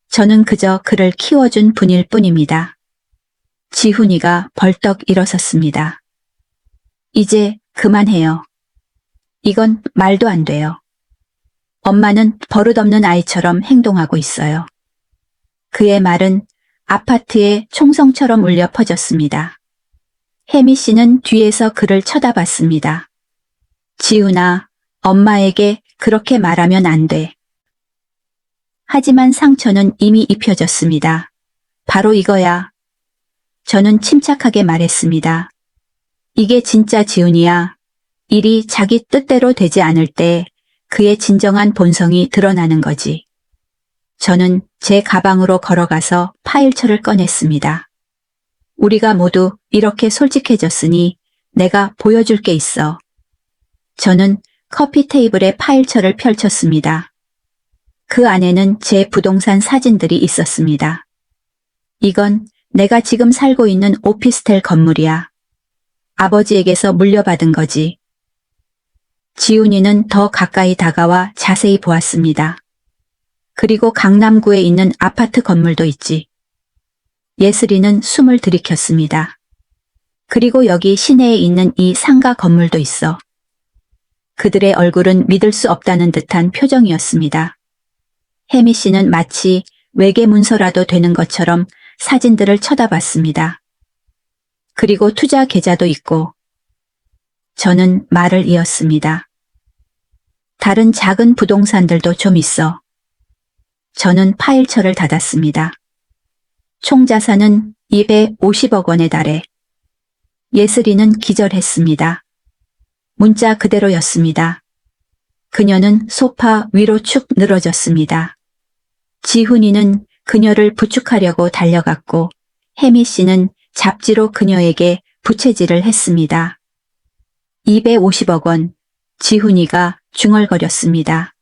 [SPEAKER 1] 저는 그저 그를 키워준 분일 뿐입니다. 지훈이가 벌떡 일어섰습니다. 이제 그만해요. 이건 말도 안 돼요. 엄마는 버릇없는 아이처럼 행동하고 있어요. 그의 말은 아파트에 총성처럼 울려 퍼졌습니다. 혜미 씨는 뒤에서 그를 쳐다봤습니다. 지훈아, 엄마에게 그렇게 말하면 안 돼. 하지만 상처는 이미 입혀졌습니다. 바로 이거야. 저는 침착하게 말했습니다. 이게 진짜 지훈이야. 일이 자기 뜻대로 되지 않을 때 그의 진정한 본성이 드러나는 거지. 저는 제 가방으로 걸어가서 파일처를 꺼냈습니다. 우리가 모두 이렇게 솔직해졌으니 내가 보여줄 게 있어. 저는 커피 테이블에 파일처를 펼쳤습니다. 그 안에는 제 부동산 사진들이 있었습니다. 이건 내가 지금 살고 있는 오피스텔 건물이야. 아버지에게서 물려받은 거지. 지훈이는 더 가까이 다가와 자세히 보았습니다. 그리고 강남구에 있는 아파트 건물도 있지. 예슬이는 숨을 들이켰습니다. 그리고 여기 시내에 있는 이 상가 건물도 있어. 그들의 얼굴은 믿을 수 없다는 듯한 표정이었습니다. 혜미 씨는 마치 외계 문서라도 되는 것처럼 사진들을 쳐다봤습니다. 그리고 투자 계좌도 있고. 저는 말을 이었습니다. 다른 작은 부동산들도 좀 있어. 저는 파일처를 닫았습니다. 총 자산은 250억 원에 달해. 예슬이는 기절했습니다. 문자 그대로였습니다. 그녀는 소파 위로 축 늘어졌습니다. 지훈이는 그녀를 부축하려고 달려갔고 혜미 씨는 잡지로 그녀에게 부채질을 했습니다. 250억 원, 지훈이가 중얼거렸습니다.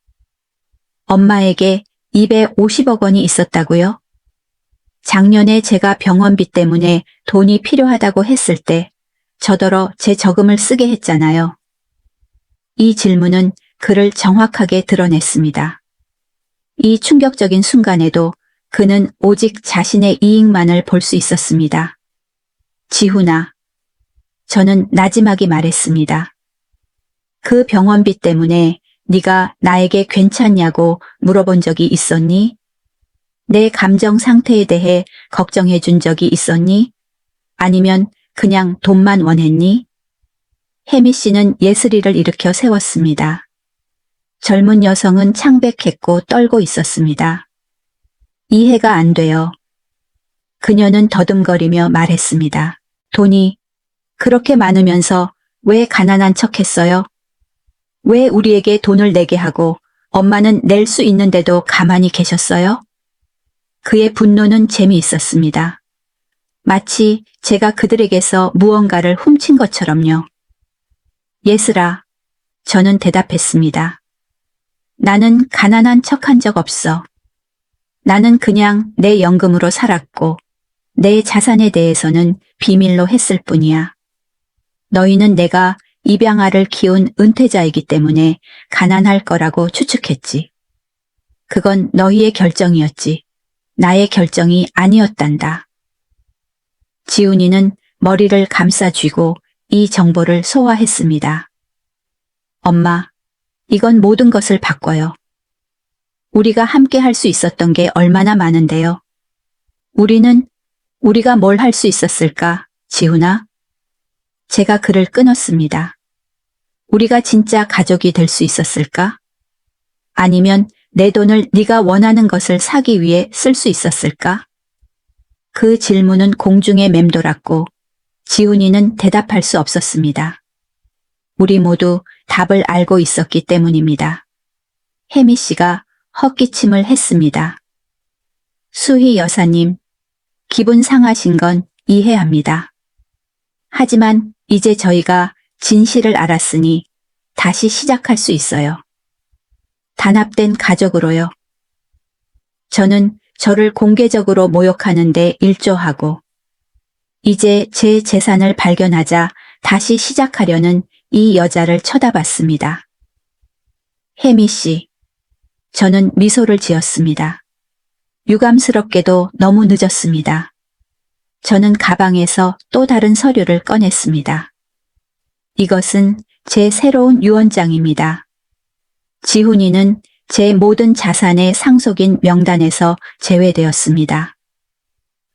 [SPEAKER 1] 엄마에게 250억 원이 있었다고요? 작년에 제가 병원비 때문에 돈이 필요하다고 했을 때 저더러 제 저금을 쓰게 했잖아요. 이 질문은 그를 정확하게 드러냈습니다. 이 충격적인 순간에도 그는 오직 자신의 이익만을 볼 수 있었습니다. 지훈아, 저는 나지막이 말했습니다. 그 병원비 때문에 네가 나에게 괜찮냐고 물어본 적이 있었니? 내 감정 상태에 대해 걱정해 준 적이 있었니? 아니면 그냥 돈만 원했니? 혜미 씨는 예슬이를 일으켜 세웠습니다. 젊은 여성은 창백했고 떨고 있었습니다. 이해가 안 돼요. 그녀는 더듬거리며 말했습니다. 돈이 그렇게 많으면서 왜 가난한 척 했어요? 왜 우리에게 돈을 내게 하고 엄마는 낼 수 있는데도 가만히 계셨어요? 그의 분노는 재미있었습니다. 마치 제가 그들에게서 무언가를 훔친 것처럼요. 예슬아, 저는 대답했습니다. 나는 가난한 척한 적 없어. 나는 그냥 내 연금으로 살았고 내 자산에 대해서는 비밀로 했을 뿐이야. 너희는 내가 입양아를 키운 은퇴자이기 때문에 가난할 거라고 추측했지. 그건 너희의 결정이었지. 나의 결정이 아니었단다. 지훈이는 머리를 감싸 쥐고 이 정보를 소화했습니다. 엄마, 이건 모든 것을 바꿔요. 우리가 함께 할 수 있었던 게 얼마나 많은데요. 우리가 뭘 할 수 있었을까, 지훈아? 제가 그를 끊었습니다. 우리가 진짜 가족이 될 수 있었을까? 아니면 내 돈을 네가 원하는 것을 사기 위해 쓸 수 있었을까? 그 질문은 공중에 맴돌았고 지훈이는 대답할 수 없었습니다. 우리 모두 답을 알고 있었기 때문입니다. 혜미 씨가 헛기침을 했습니다. 수희 여사님, 기분 상하신 건 이해합니다. 하지만 이제 저희가 진실을 알았으니 다시 시작할 수 있어요. 단합된 가족으로요. 저는 저를 공개적으로 모욕하는데 일조하고 이제 제 재산을 발견하자 다시 시작하려는 이 여자를 쳐다봤습니다. 혜미 씨, 저는 미소를 지었습니다. 유감스럽게도 너무 늦었습니다. 저는 가방에서 또 다른 서류를 꺼냈습니다. 이것은 제 새로운 유언장입니다. 지훈이는 제 모든 자산의 상속인 명단에서 제외되었습니다.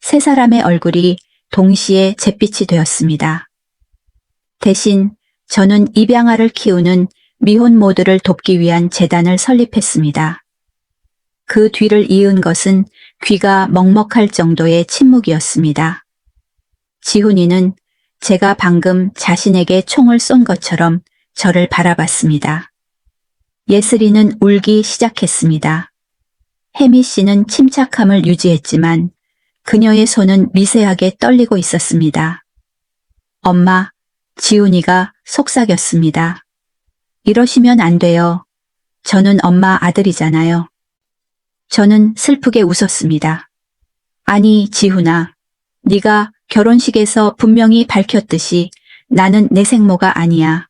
[SPEAKER 1] 세 사람의 얼굴이 동시에 잿빛이 되었습니다. 대신 저는 입양아를 키우는 미혼모들을 돕기 위한 재단을 설립했습니다. 그 뒤를 이은 것은 귀가 먹먹할 정도의 침묵이었습니다. 지훈이는 제가 방금 자신에게 총을 쏜 것처럼 저를 바라봤습니다. 예슬이는 울기 시작했습니다. 혜미 씨는 침착함을 유지했지만 그녀의 손은 미세하게 떨리고 있었습니다. 엄마, 지훈이가 속삭였습니다. 이러시면 안 돼요. 저는 엄마 아들이잖아요. 저는 슬프게 웃었습니다. 아니, 지훈아. 네가 결혼식에서 분명히 밝혔듯이 나는 내 생모가 아니야.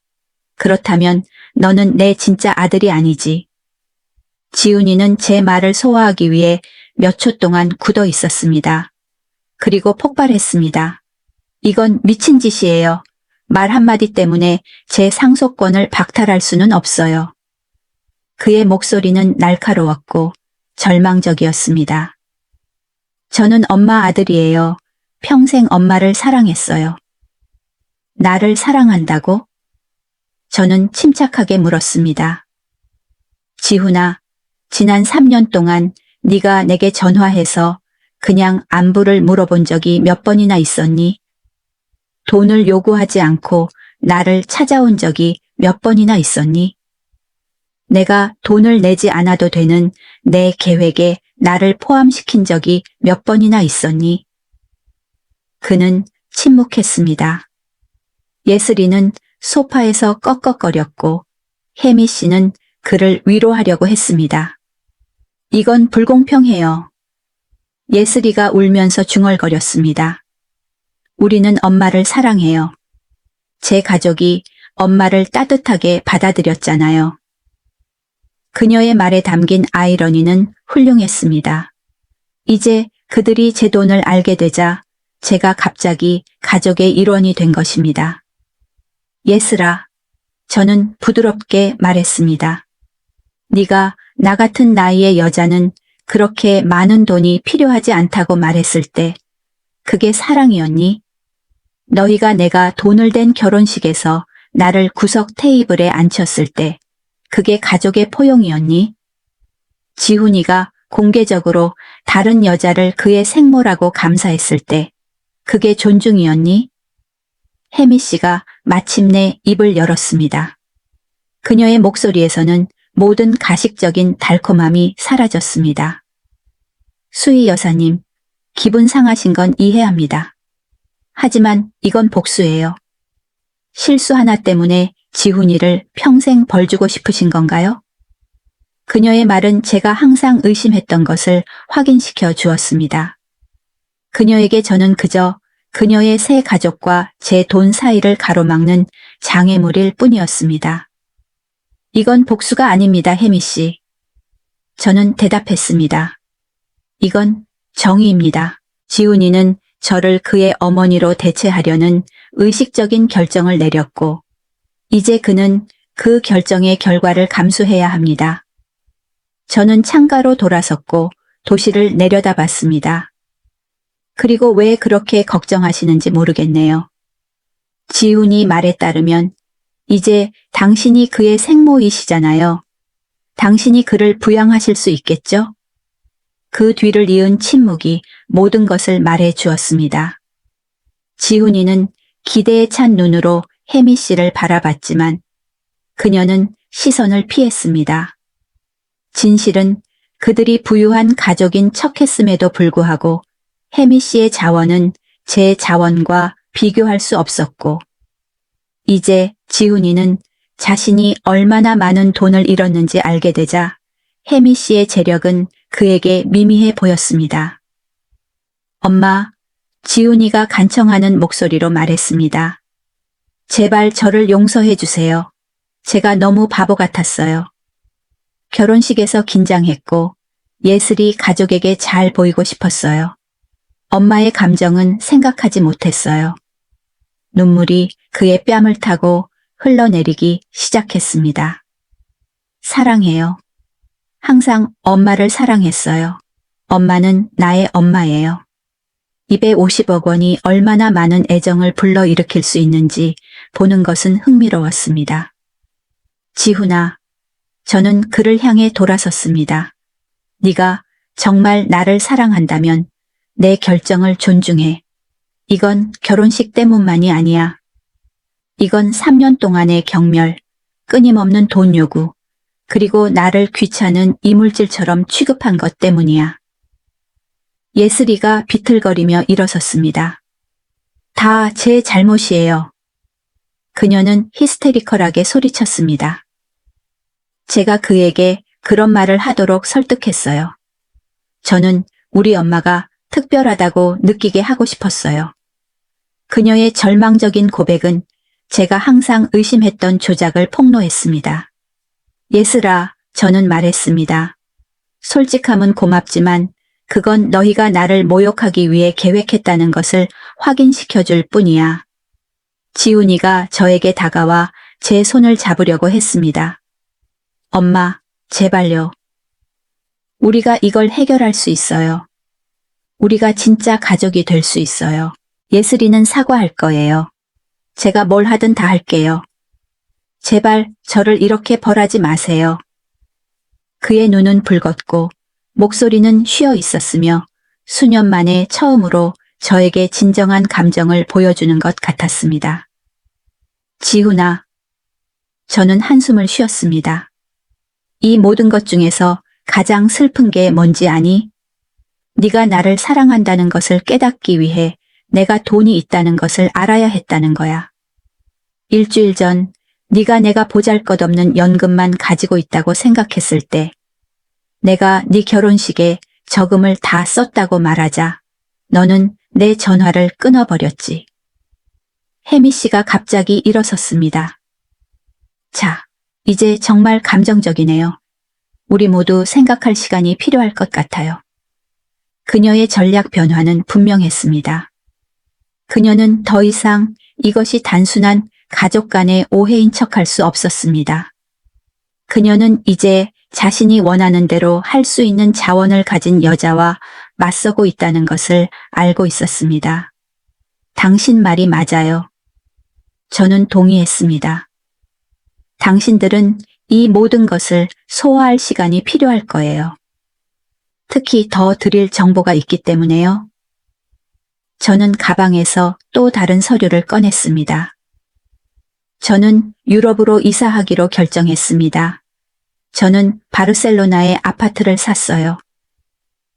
[SPEAKER 1] 그렇다면 너는 내 진짜 아들이 아니지. 지훈이는 제 말을 소화하기 위해 몇 초 동안 굳어 있었습니다. 그리고 폭발했습니다. 이건 미친 짓이에요. 말 한마디 때문에 제 상속권을 박탈할 수는 없어요. 그의 목소리는 날카로웠고 절망적이었습니다. 저는 엄마 아들이에요. 평생 엄마를 사랑했어요. 나를 사랑한다고? 저는 침착하게 물었습니다. 지훈아, 지난 3년 동안 네가 내게 전화해서 그냥 안부를 물어본 적이 몇 번이나 있었니? 돈을 요구하지 않고 나를 찾아온 적이 몇 번이나 있었니? 내가 돈을 내지 않아도 되는 내 계획에 나를 포함시킨 적이 몇 번이나 있었니? 그는 침묵했습니다. 예슬이는 소파에서 꺽꺽거렸고 혜미 씨는 그를 위로하려고 했습니다. 이건 불공평해요. 예슬이가 울면서 중얼거렸습니다. 우리는 엄마를 사랑해요. 제 가족이 엄마를 따뜻하게 받아들였잖아요. 그녀의 말에 담긴 아이러니는 훌륭했습니다. 이제 그들이 제 돈을 알게 되자 제가 갑자기 가족의 일원이 된 것입니다. 예슬아, 저는 부드럽게 말했습니다. 네가 나 같은 나이의 여자는 그렇게 많은 돈이 필요하지 않다고 말했을 때 그게 사랑이었니? 너희가 내가 돈을 댄 결혼식에서 나를 구석 테이블에 앉혔을 때 그게 가족의 포용이었니? 지훈이가 공개적으로 다른 여자를 그의 생모라고 감사했을 때 그게 존중이었니? 혜미 씨가 마침내 입을 열었습니다. 그녀의 목소리에서는 모든 가식적인 달콤함이 사라졌습니다. 수희 여사님, 기분 상하신 건 이해합니다. 하지만 이건 복수예요. 실수 하나 때문에 지훈이를 평생 벌주고 싶으신 건가요? 그녀의 말은 제가 항상 의심했던 것을 확인시켜 주었습니다. 그녀에게 저는 그저 그녀의 새 가족과 제 돈 사이를 가로막는 장애물일 뿐이었습니다. 이건 복수가 아닙니다, 혜미 씨. 저는 대답했습니다. 이건 정의입니다. 지훈이는 저를 그의 어머니로 대체하려는 의식적인 결정을 내렸고 이제 그는 그 결정의 결과를 감수해야 합니다. 저는 창가로 돌아섰고 도시를 내려다봤습니다. 그리고 왜 그렇게 걱정하시는지 모르겠네요. 지훈이 말에 따르면 이제 당신이 그의 생모이시잖아요. 당신이 그를 부양하실 수 있겠죠? 그 뒤를 이은 침묵이 모든 것을 말해 주었습니다. 지훈이는 기대에 찬 눈으로 혜미 씨를 바라봤지만 그녀는 시선을 피했습니다. 진실은 그들이 부유한 가족인 척했음에도 불구하고 혜미 씨의 자원은 제 자원과 비교할 수 없었고 이제 지훈이는 자신이 얼마나 많은 돈을 잃었는지 알게 되자 혜미 씨의 재력은 그에게 미미해 보였습니다. 엄마, 지훈이가 간청하는 목소리로 말했습니다. 제발 저를 용서해 주세요. 제가 너무 바보 같았어요. 결혼식에서 긴장했고 예슬이 가족에게 잘 보이고 싶었어요. 엄마의 감정은 생각하지 못했어요. 눈물이 그의 뺨을 타고 흘러내리기 시작했습니다. 사랑해요. 항상 엄마를 사랑했어요. 엄마는 나의 엄마예요. 250억 원이 얼마나 많은 애정을 불러일으킬 수 있는지 보는 것은 흥미로웠습니다. 지훈아, 저는 그를 향해 돌아섰습니다. 네가 정말 나를 사랑한다면 내 결정을 존중해. 이건 결혼식 때문만이 아니야. 이건 3년 동안의 경멸, 끊임없는 돈 요구, 그리고 나를 귀찮은 이물질처럼 취급한 것 때문이야. 예슬이가 비틀거리며 일어섰습니다. 다 제 잘못이에요. 그녀는 히스테리컬하게 소리쳤습니다. 제가 그에게 그런 말을 하도록 설득했어요. 저는 우리 엄마가 특별하다고 느끼게 하고 싶었어요. 그녀의 절망적인 고백은 제가 항상 의심했던 조작을 폭로했습니다. 예슬아, 저는 말했습니다. 솔직함은 고맙지만 그건 너희가 나를 모욕하기 위해 계획했다는 것을 확인시켜줄 뿐이야. 지훈이가 저에게 다가와 제 손을 잡으려고 했습니다. 엄마, 제발요. 우리가 이걸 해결할 수 있어요. 우리가 진짜 가족이 될 수 있어요. 예슬이는 사과할 거예요. 제가 뭘 하든 다 할게요. 제발 저를 이렇게 벌하지 마세요. 그의 눈은 붉었고 목소리는 쉬어 있었으며 수년 만에 처음으로 저에게 진정한 감정을 보여주는 것 같았습니다. 지훈아, 저는 한숨을 쉬었습니다. 이 모든 것 중에서 가장 슬픈 게 뭔지 아니? 네가 나를 사랑한다는 것을 깨닫기 위해 내가 돈이 있다는 것을 알아야 했다는 거야. 일주일 전 네가 내가 보잘것없는 연금만 가지고 있다고 생각했을 때 내가 네 결혼식에 저금을 다 썼다고 말하자 너는 내 전화를 끊어버렸지. 혜미 씨가 갑자기 일어섰습니다. 자, 이제 정말 감정적이네요. 우리 모두 생각할 시간이 필요할 것 같아요. 그녀의 전략 변화는 분명했습니다. 그녀는 더 이상 이것이 단순한 가족 간의 오해인 척할 수 없었습니다. 그녀는 이제 자신이 원하는 대로 할 수 있는 자원을 가진 여자와 맞서고 있다는 것을 알고 있었습니다. 당신 말이 맞아요. 저는 동의했습니다. 당신들은 이 모든 것을 소화할 시간이 필요할 거예요. 특히 더 드릴 정보가 있기 때문에요. 저는 가방에서 또 다른 서류를 꺼냈습니다. 저는 유럽으로 이사하기로 결정했습니다. 저는 바르셀로나에 아파트를 샀어요.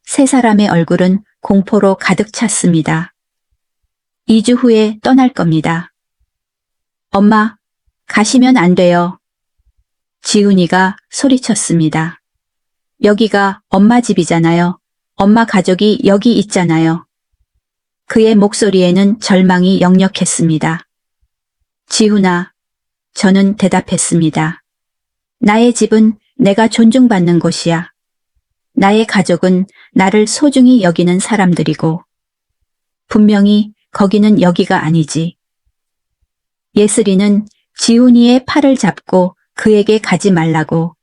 [SPEAKER 1] 세 사람의 얼굴은 공포로 가득 찼습니다. 2주 후에 떠날 겁니다. 엄마, 가시면 안 돼요. 지훈이가 소리쳤습니다. 여기가 엄마 집이잖아요. 엄마 가족이 여기 있잖아요. 그의 목소리에는 절망이 역력했습니다. 지훈아, 저는 대답했습니다. 나의 집은 내가 존중받는 곳이야. 나의 가족은 나를 소중히 여기는 사람들이고 분명히 거기는 여기가 아니지. 예슬이는 지훈이의 팔을 잡고 그에게 가지 말라고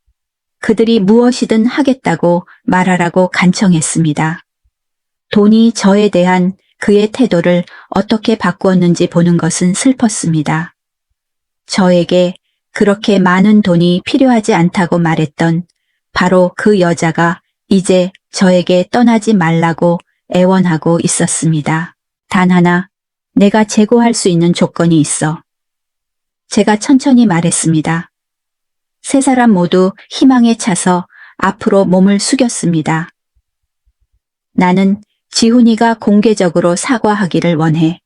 [SPEAKER 1] 그들이 무엇이든 하겠다고 말하라고 간청했습니다. 돈이 저에 대한 그의 태도를 어떻게 바꾸었는지 보는 것은 슬펐습니다. 저에게 그렇게 많은 돈이 필요하지 않다고 말했던 바로 그 여자가 이제 저에게 떠나지 말라고 애원하고 있었습니다. 단 하나, 내가 제고할 수 있는 조건이 있어. 제가 천천히 말했습니다. 세 사람 모두 희망에 차서 앞으로 몸을 숙였습니다. 나는 지훈이가 공개적으로 사과하기를 원해.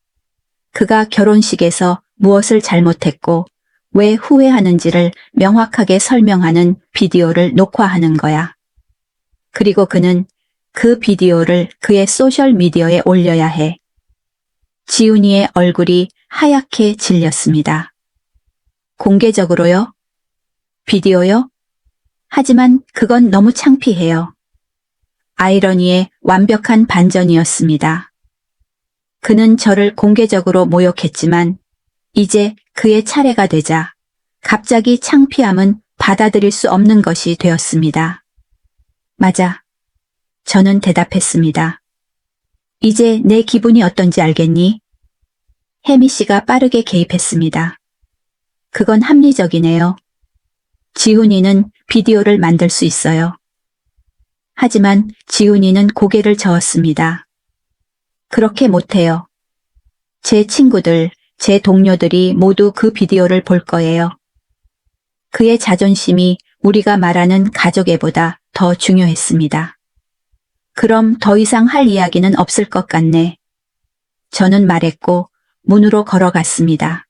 [SPEAKER 1] 그가 결혼식에서 무엇을 잘못했고 왜 후회하는지를 명확하게 설명하는 비디오를 녹화하는 거야. 그리고 그는 그 비디오를 그의 소셜미디어에 올려야 해. 지훈이의 얼굴이 하얗게 질렸습니다. 공개적으로요? 비디오요? 하지만 그건 너무 창피해요. 아이러니의 완벽한 반전이었습니다. 그는 저를 공개적으로 모욕했지만 이제 그의 차례가 되자 갑자기 창피함은 받아들일 수 없는 것이 되었습니다. 맞아. 저는 대답했습니다. 이제 내 기분이 어떤지 알겠니? 혜미 씨가 빠르게 개입했습니다. 그건 합리적이네요. 지훈이는 비디오를 만들 수 있어요. 하지만 지훈이는 고개를 저었습니다. 그렇게 못해요. 제 친구들, 제 동료들이 모두 그 비디오를 볼 거예요. 그의 자존심이 우리가 말하는 가족애보다 더 중요했습니다. 그럼 더 이상 할 이야기는 없을 것 같네. 저는 말했고 문으로 걸어갔습니다.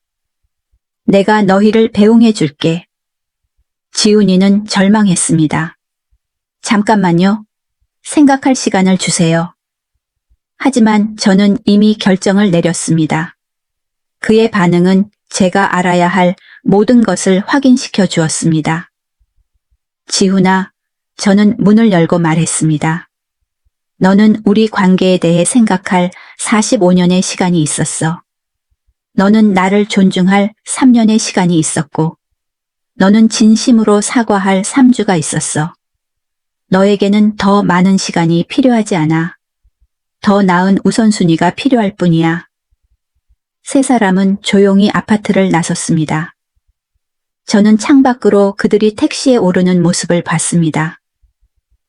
[SPEAKER 1] 내가 너희를 배웅해 줄게. 지훈이는 절망했습니다. 잠깐만요. 생각할 시간을 주세요. 하지만 저는 이미 결정을 내렸습니다. 그의 반응은 제가 알아야 할 모든 것을 확인시켜 주었습니다. 지훈아, 저는 문을 열고 말했습니다. 너는 우리 관계에 대해 생각할 45년의 시간이 있었어. 너는 나를 존중할 3년의 시간이 있었고, 너는 진심으로 사과할 3주가 있었어. 너에게는 더 많은 시간이 필요하지 않아. 더 나은 우선순위가 필요할 뿐이야. 세 사람은 조용히 아파트를 나섰습니다. 저는 창밖으로 그들이 택시에 오르는 모습을 봤습니다.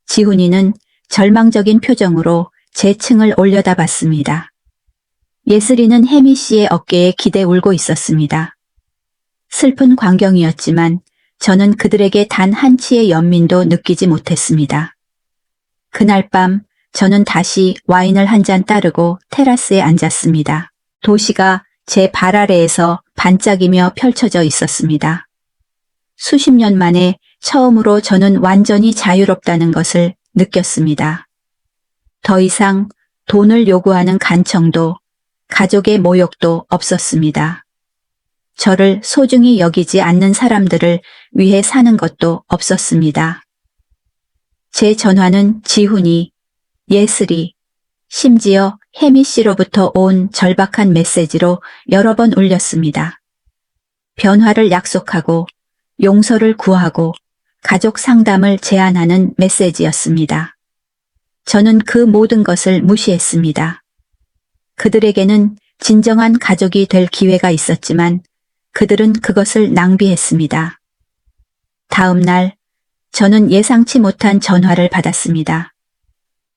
[SPEAKER 1] 지훈이는 절망적인 표정으로 제 층을 올려다봤습니다. 예슬이는 혜미 씨의 어깨에 기대 울고 있었습니다. 슬픈 광경이었지만 저는 그들에게 단 한치의 연민도 느끼지 못했습니다. 그날 밤 저는 다시 와인을 한 잔 따르고 테라스에 앉았습니다. 도시가 제 발 아래에서 반짝이며 펼쳐져 있었습니다. 수십 년 만에 처음으로 저는 완전히 자유롭다는 것을 느꼈습니다. 더 이상 돈을 요구하는 간청도 가족의 모욕도 없었습니다. 저를 소중히 여기지 않는 사람들을 위해 사는 것도 없었습니다. 제 전화는 지훈이, 예슬이, 심지어 혜미 씨로부터 온 절박한 메시지로 여러 번 울렸습니다. 변화를 약속하고 용서를 구하고 가족 상담을 제안하는 메시지였습니다. 저는 그 모든 것을 무시했습니다. 그들에게는 진정한 가족이 될 기회가 있었지만 그들은 그것을 낭비했습니다. 다음 날 저는 예상치 못한 전화를 받았습니다.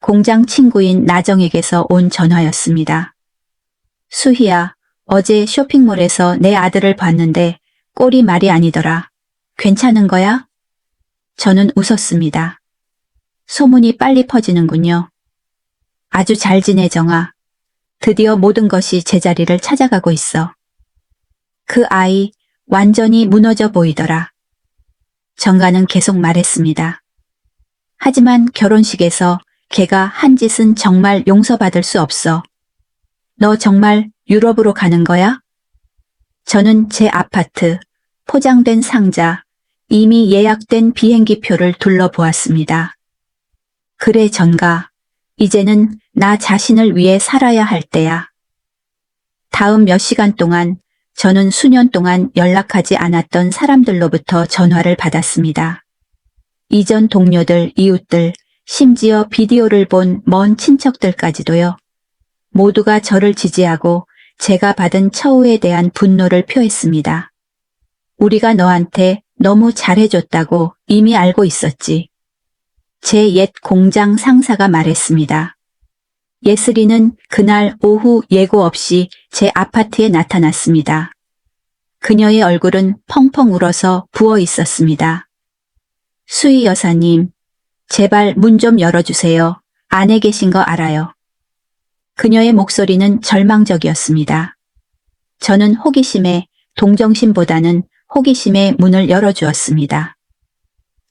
[SPEAKER 1] 공장 친구인 나정에게서 온 전화였습니다. 수희야, 어제 쇼핑몰에서 내 아들을 봤는데 꼴이 말이 아니더라. 괜찮은 거야? 저는 웃었습니다. 소문이 빨리 퍼지는군요. 아주 잘 지내, 정아. 드디어 모든 것이 제자리를 찾아가고 있어. 그 아이 완전히 무너져 보이더라. 정가는 계속 말했습니다. 하지만 결혼식에서 걔가 한 짓은 정말 용서받을 수 없어. 너 정말 유럽으로 가는 거야? 저는 제 아파트, 포장된 상자, 이미 예약된 비행기표를 둘러보았습니다. 그래, 정가. 이제는 나 자신을 위해 살아야 할 때야. 다음 몇 시간 동안 저는 수년 동안 연락하지 않았던 사람들로부터 전화를 받았습니다. 이전 동료들, 이웃들, 심지어 비디오를 본 먼 친척들까지도요. 모두가 저를 지지하고 제가 받은 처우에 대한 분노를 표했습니다. 우리가 너한테 너무 잘해줬다고 이미 알고 있었지. 제 옛 공장 상사가 말했습니다. 예슬이는 그날 오후 예고 없이 제 아파트에 나타났습니다. 그녀의 얼굴은 펑펑 울어서 부어 있었습니다. 수희 여사님, 제발 문 좀 열어주세요. 안에 계신 거 알아요. 그녀의 목소리는 절망적이었습니다. 저는 호기심에 동정심보다는 호기심에 문을 열어주었습니다.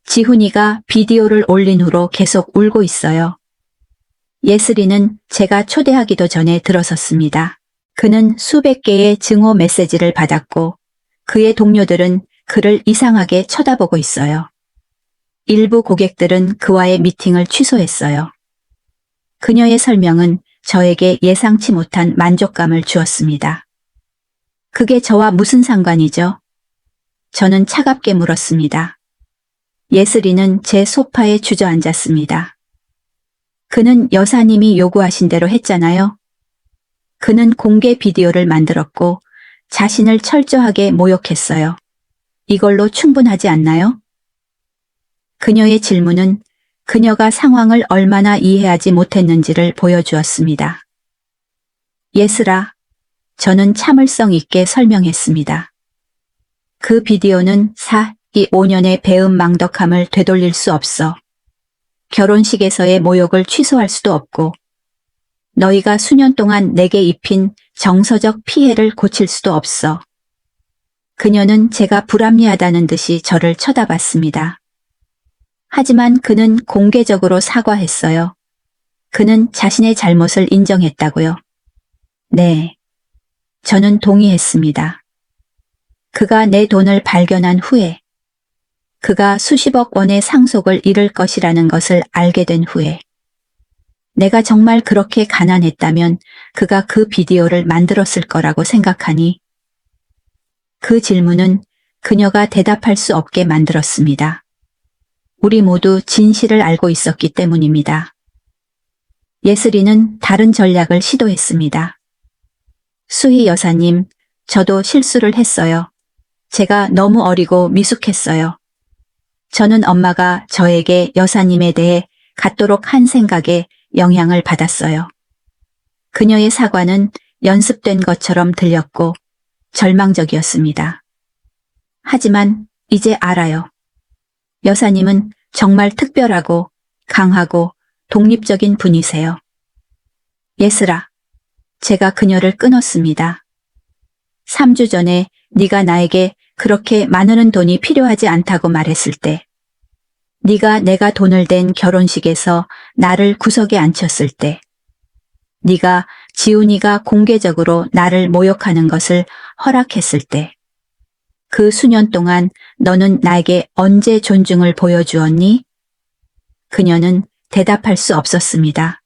[SPEAKER 1] 지훈이가 비디오를 올린 후로 계속 울고 있어요. 예슬이는 제가 초대하기도 전에 들어섰습니다. 그는 수백 개의 증오 메시지를 받았고 그의 동료들은 그를 이상하게 쳐다보고 있어요. 일부 고객들은 그와의 미팅을 취소했어요. 그녀의 설명은 저에게 예상치 못한 만족감을 주었습니다. 그게 저와 무슨 상관이죠? 저는 차갑게 물었습니다. 예슬이는 제 소파에 주저앉았습니다. 그는 여사님이 요구하신 대로 했잖아요. 그는 공개 비디오를 만들었고 자신을 철저하게 모욕했어요. 이걸로 충분하지 않나요? 그녀의 질문은 그녀가 상황을 얼마나 이해하지 못했는지를 보여주었습니다. 예슬아, 저는 참을성 있게 설명했습니다. 그 비디오는 5년의 배은망덕함을 되돌릴 수 없어. 결혼식에서의 모욕을 취소할 수도 없고, 너희가 수년 동안 내게 입힌 정서적 피해를 고칠 수도 없어. 그녀는 제가 불합리하다는 듯이 저를 쳐다봤습니다. 하지만 그는 공개적으로 사과했어요. 그는 자신의 잘못을 인정했다고요. 네. 저는 동의했습니다. 그가 내 돈을 발견한 후에, 그가 수십억 원의 상속을 잃을 것이라는 것을 알게 된 후에, 내가 정말 그렇게 가난했다면 그가 그 비디오를 만들었을 거라고 생각하니? 그 질문은 그녀가 대답할 수 없게 만들었습니다. 우리 모두 진실을 알고 있었기 때문입니다. 예슬이는 다른 전략을 시도했습니다. 수희 여사님, 저도 실수를 했어요. 제가 너무 어리고 미숙했어요. 저는 엄마가 저에게 여사님에 대해 갖도록 한 생각에 영향을 받았어요. 그녀의 사과는 연습된 것처럼 들렸고 절망적이었습니다. 하지만 이제 알아요. 여사님은 정말 특별하고 강하고 독립적인 분이세요. 예슬아, 제가 그녀를 끊었습니다. 3주 전에 네가 나에게 그렇게 많은 돈이 필요하지 않다고 말했을 때, 네가 내가 돈을 댄 결혼식에서 나를 구석에 앉혔을 때, 네가 지훈이가 공개적으로 나를 모욕하는 것을 허락했을 때, 그 수년 동안 너는 나에게 언제 존중을 보여주었니? 그녀는 대답할 수 없었습니다.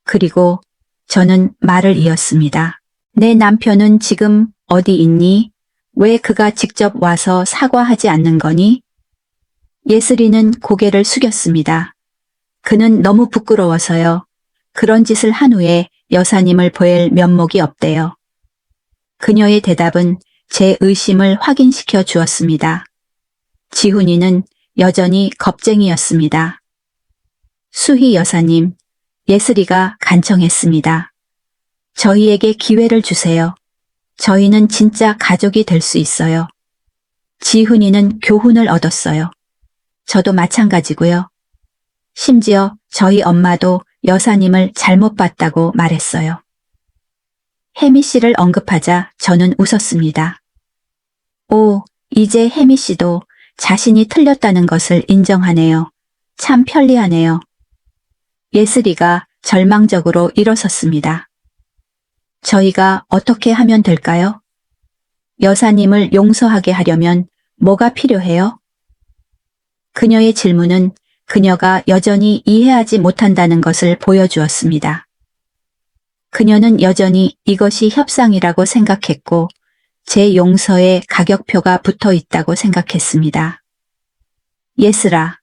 [SPEAKER 1] 그리고 저는 말을 이었습니다. 내 남편은 지금 어디 있니? 왜 그가 직접 와서 사과하지 않는 거니? 예슬이는 고개를 숙였습니다. 그는 너무 부끄러워서요. 그런 짓을 한 후에 여사님을 보일 면목이 없대요. 그녀의 대답은 제 의심을 확인시켜 주었습니다. 지훈이는 여전히 겁쟁이였습니다. 수희 여사님, 예슬이가 간청했습니다. 저희에게 기회를 주세요. 저희는 진짜 가족이 될 수 있어요. 지훈이는 교훈을 얻었어요. 저도 마찬가지고요. 심지어 저희 엄마도 여사님을 잘못 봤다고 말했어요. 혜미 씨를 언급하자 저는 웃었습니다. 오, 이제 혜미 씨도 자신이 틀렸다는 것을 인정하네요. 참 편리하네요. 예슬이가 절망적으로 일어섰습니다. 저희가 어떻게 하면 될까요? 여사님을 용서하게 하려면 뭐가 필요해요? 그녀의 질문은 그녀가 여전히 이해하지 못한다는 것을 보여주었습니다. 그녀는 여전히 이것이 협상이라고 생각했고 제 용서에 가격표가 붙어 있다고 생각했습니다. 예슬아,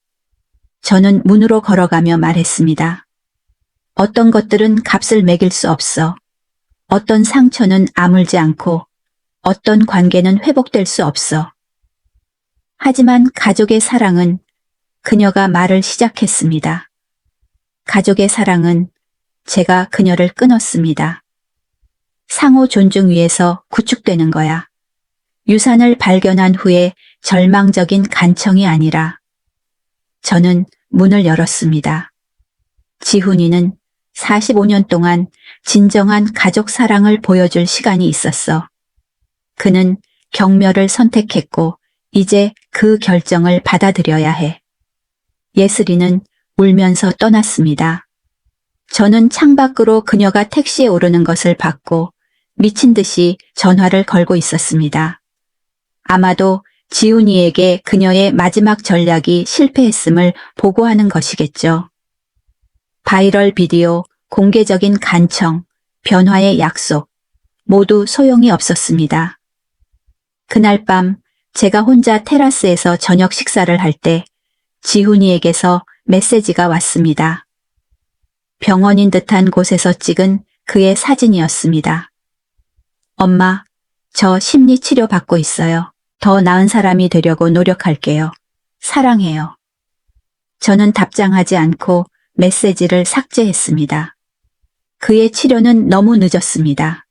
[SPEAKER 1] 저는 문으로 걸어가며 말했습니다. 어떤 것들은 값을 매길 수 없어. 어떤 상처는 아물지 않고 어떤 관계는 회복될 수 없어. 하지만 가족의 사랑은, 그녀가 말을 시작했습니다. 가족의 사랑은 제가 그녀를 끊었습니다. 상호 존중 위에서 구축되는 거야. 유산을 발견한 후에 절망적인 간청이 아니라. 저는 문을 열었습니다. 지훈이는 45년 동안 진정한 가족 사랑을 보여줄 시간이 있었어. 그는 경멸을 선택했고 이제 그 결정을 받아들여야 해. 예슬이는 울면서 떠났습니다. 저는 창밖으로 그녀가 택시에 오르는 것을 봤고 미친 듯이 전화를 걸고 있었습니다. 아마도 지훈이에게 그녀의 마지막 전략이 실패했음을 보고하는 것이겠죠. 바이럴 비디오, 공개적인 간청, 변화의 약속, 모두 소용이 없었습니다. 그날 밤 제가 혼자 테라스에서 저녁 식사를 할 때 지훈이에게서 메시지가 왔습니다. 병원인 듯한 곳에서 찍은 그의 사진이었습니다. 엄마, 저 심리치료 받고 있어요. 더 나은 사람이 되려고 노력할게요. 사랑해요. 저는 답장하지 않고 메시지를 삭제했습니다. 그의 치료는 너무 늦었습니다.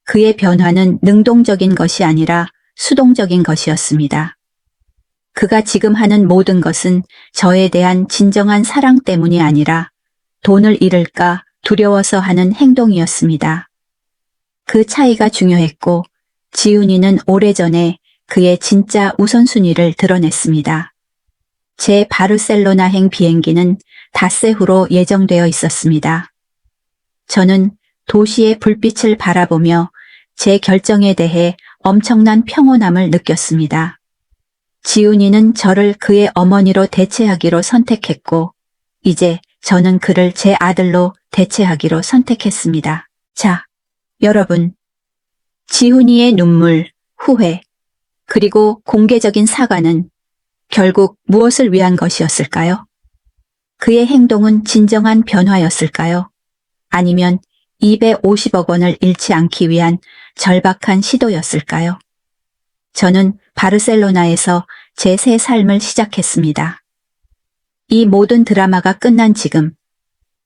[SPEAKER 1] 그의 변화는 능동적인 것이 아니라 수동적인 것이었습니다. 그가 지금 하는 모든 것은 저에 대한 진정한 사랑 때문이 아니라 돈을 잃을까 두려워서 하는 행동이었습니다. 그 차이가 중요했고 지훈이는 오래전에 그의 진짜 우선순위를 드러냈습니다. 제 바르셀로나행 비행기는 닷새 후로 예정되어 있었습니다. 저는 도시의 불빛을 바라보며 제 결정에 대해 엄청난 평온함을 느꼈습니다. 지훈이는 저를 그의 어머니로 대체하기로 선택했고 이제 저는 그를 제 아들로 대체하기로 선택했습니다. 자, 여러분. 지훈이의 눈물, 후회, 그리고 공개적인 사과는 결국 무엇을 위한 것이었을까요? 그의 행동은 진정한 변화였을까요? 아니면 250억 원을 잃지 않기 위한 절박한 시도였을까요? 저는 바르셀로나에서 제 새 삶을 시작했습니다. 이 모든 드라마가 끝난 지금,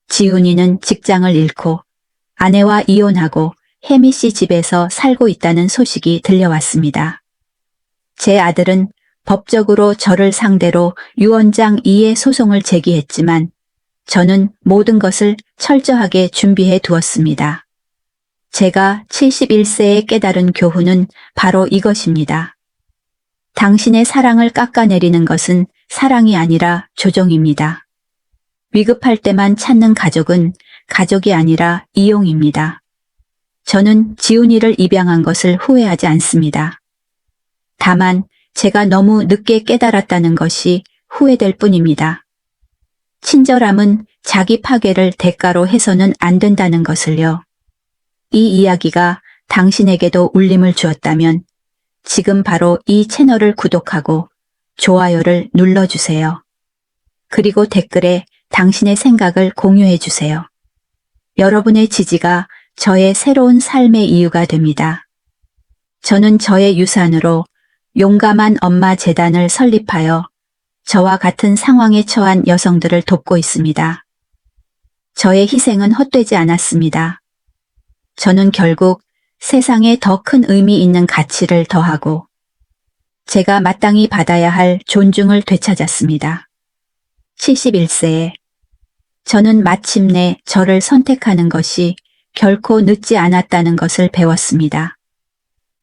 [SPEAKER 1] 지훈이는 직장을 잃고 아내와 이혼하고 혜미 씨 집에서 살고 있다는 소식이 들려왔습니다. 제 아들은 법적으로 저를 상대로 유언장 2의 소송을 제기했지만 저는 모든 것을 철저하게 준비해 두었습니다. 제가 71세에 깨달은 교훈은 바로 이것입니다. 당신의 사랑을 깎아내리는 것은 사랑이 아니라 조종입니다. 위급할 때만 찾는 가족은 가족이 아니라 이용입니다. 저는 지훈이를 입양한 것을 후회하지 않습니다. 다만 제가 너무 늦게 깨달았다는 것이 후회될 뿐입니다. 친절함은 자기 파괴를 대가로 해서는 안 된다는 것을요. 이 이야기가 당신에게도 울림을 주었다면 지금 바로 이 채널을 구독하고 좋아요를 눌러주세요. 그리고 댓글에 당신의 생각을 공유해 주세요. 여러분의 지지가 저의 새로운 삶의 이유가 됩니다. 저는 저의 유산으로 용감한 엄마 재단을 설립하여 저와 같은 상황에 처한 여성들을 돕고 있습니다. 저의 희생은 헛되지 않았습니다. 저는 결국 세상에 더 큰 의미 있는 가치를 더하고 제가 마땅히 받아야 할 존중을 되찾았습니다. 71세에 저는 마침내 저를 선택하는 것이 결코 늦지 않았다는 것을 배웠습니다.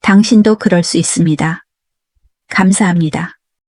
[SPEAKER 1] 당신도 그럴 수 있습니다. 감사합니다.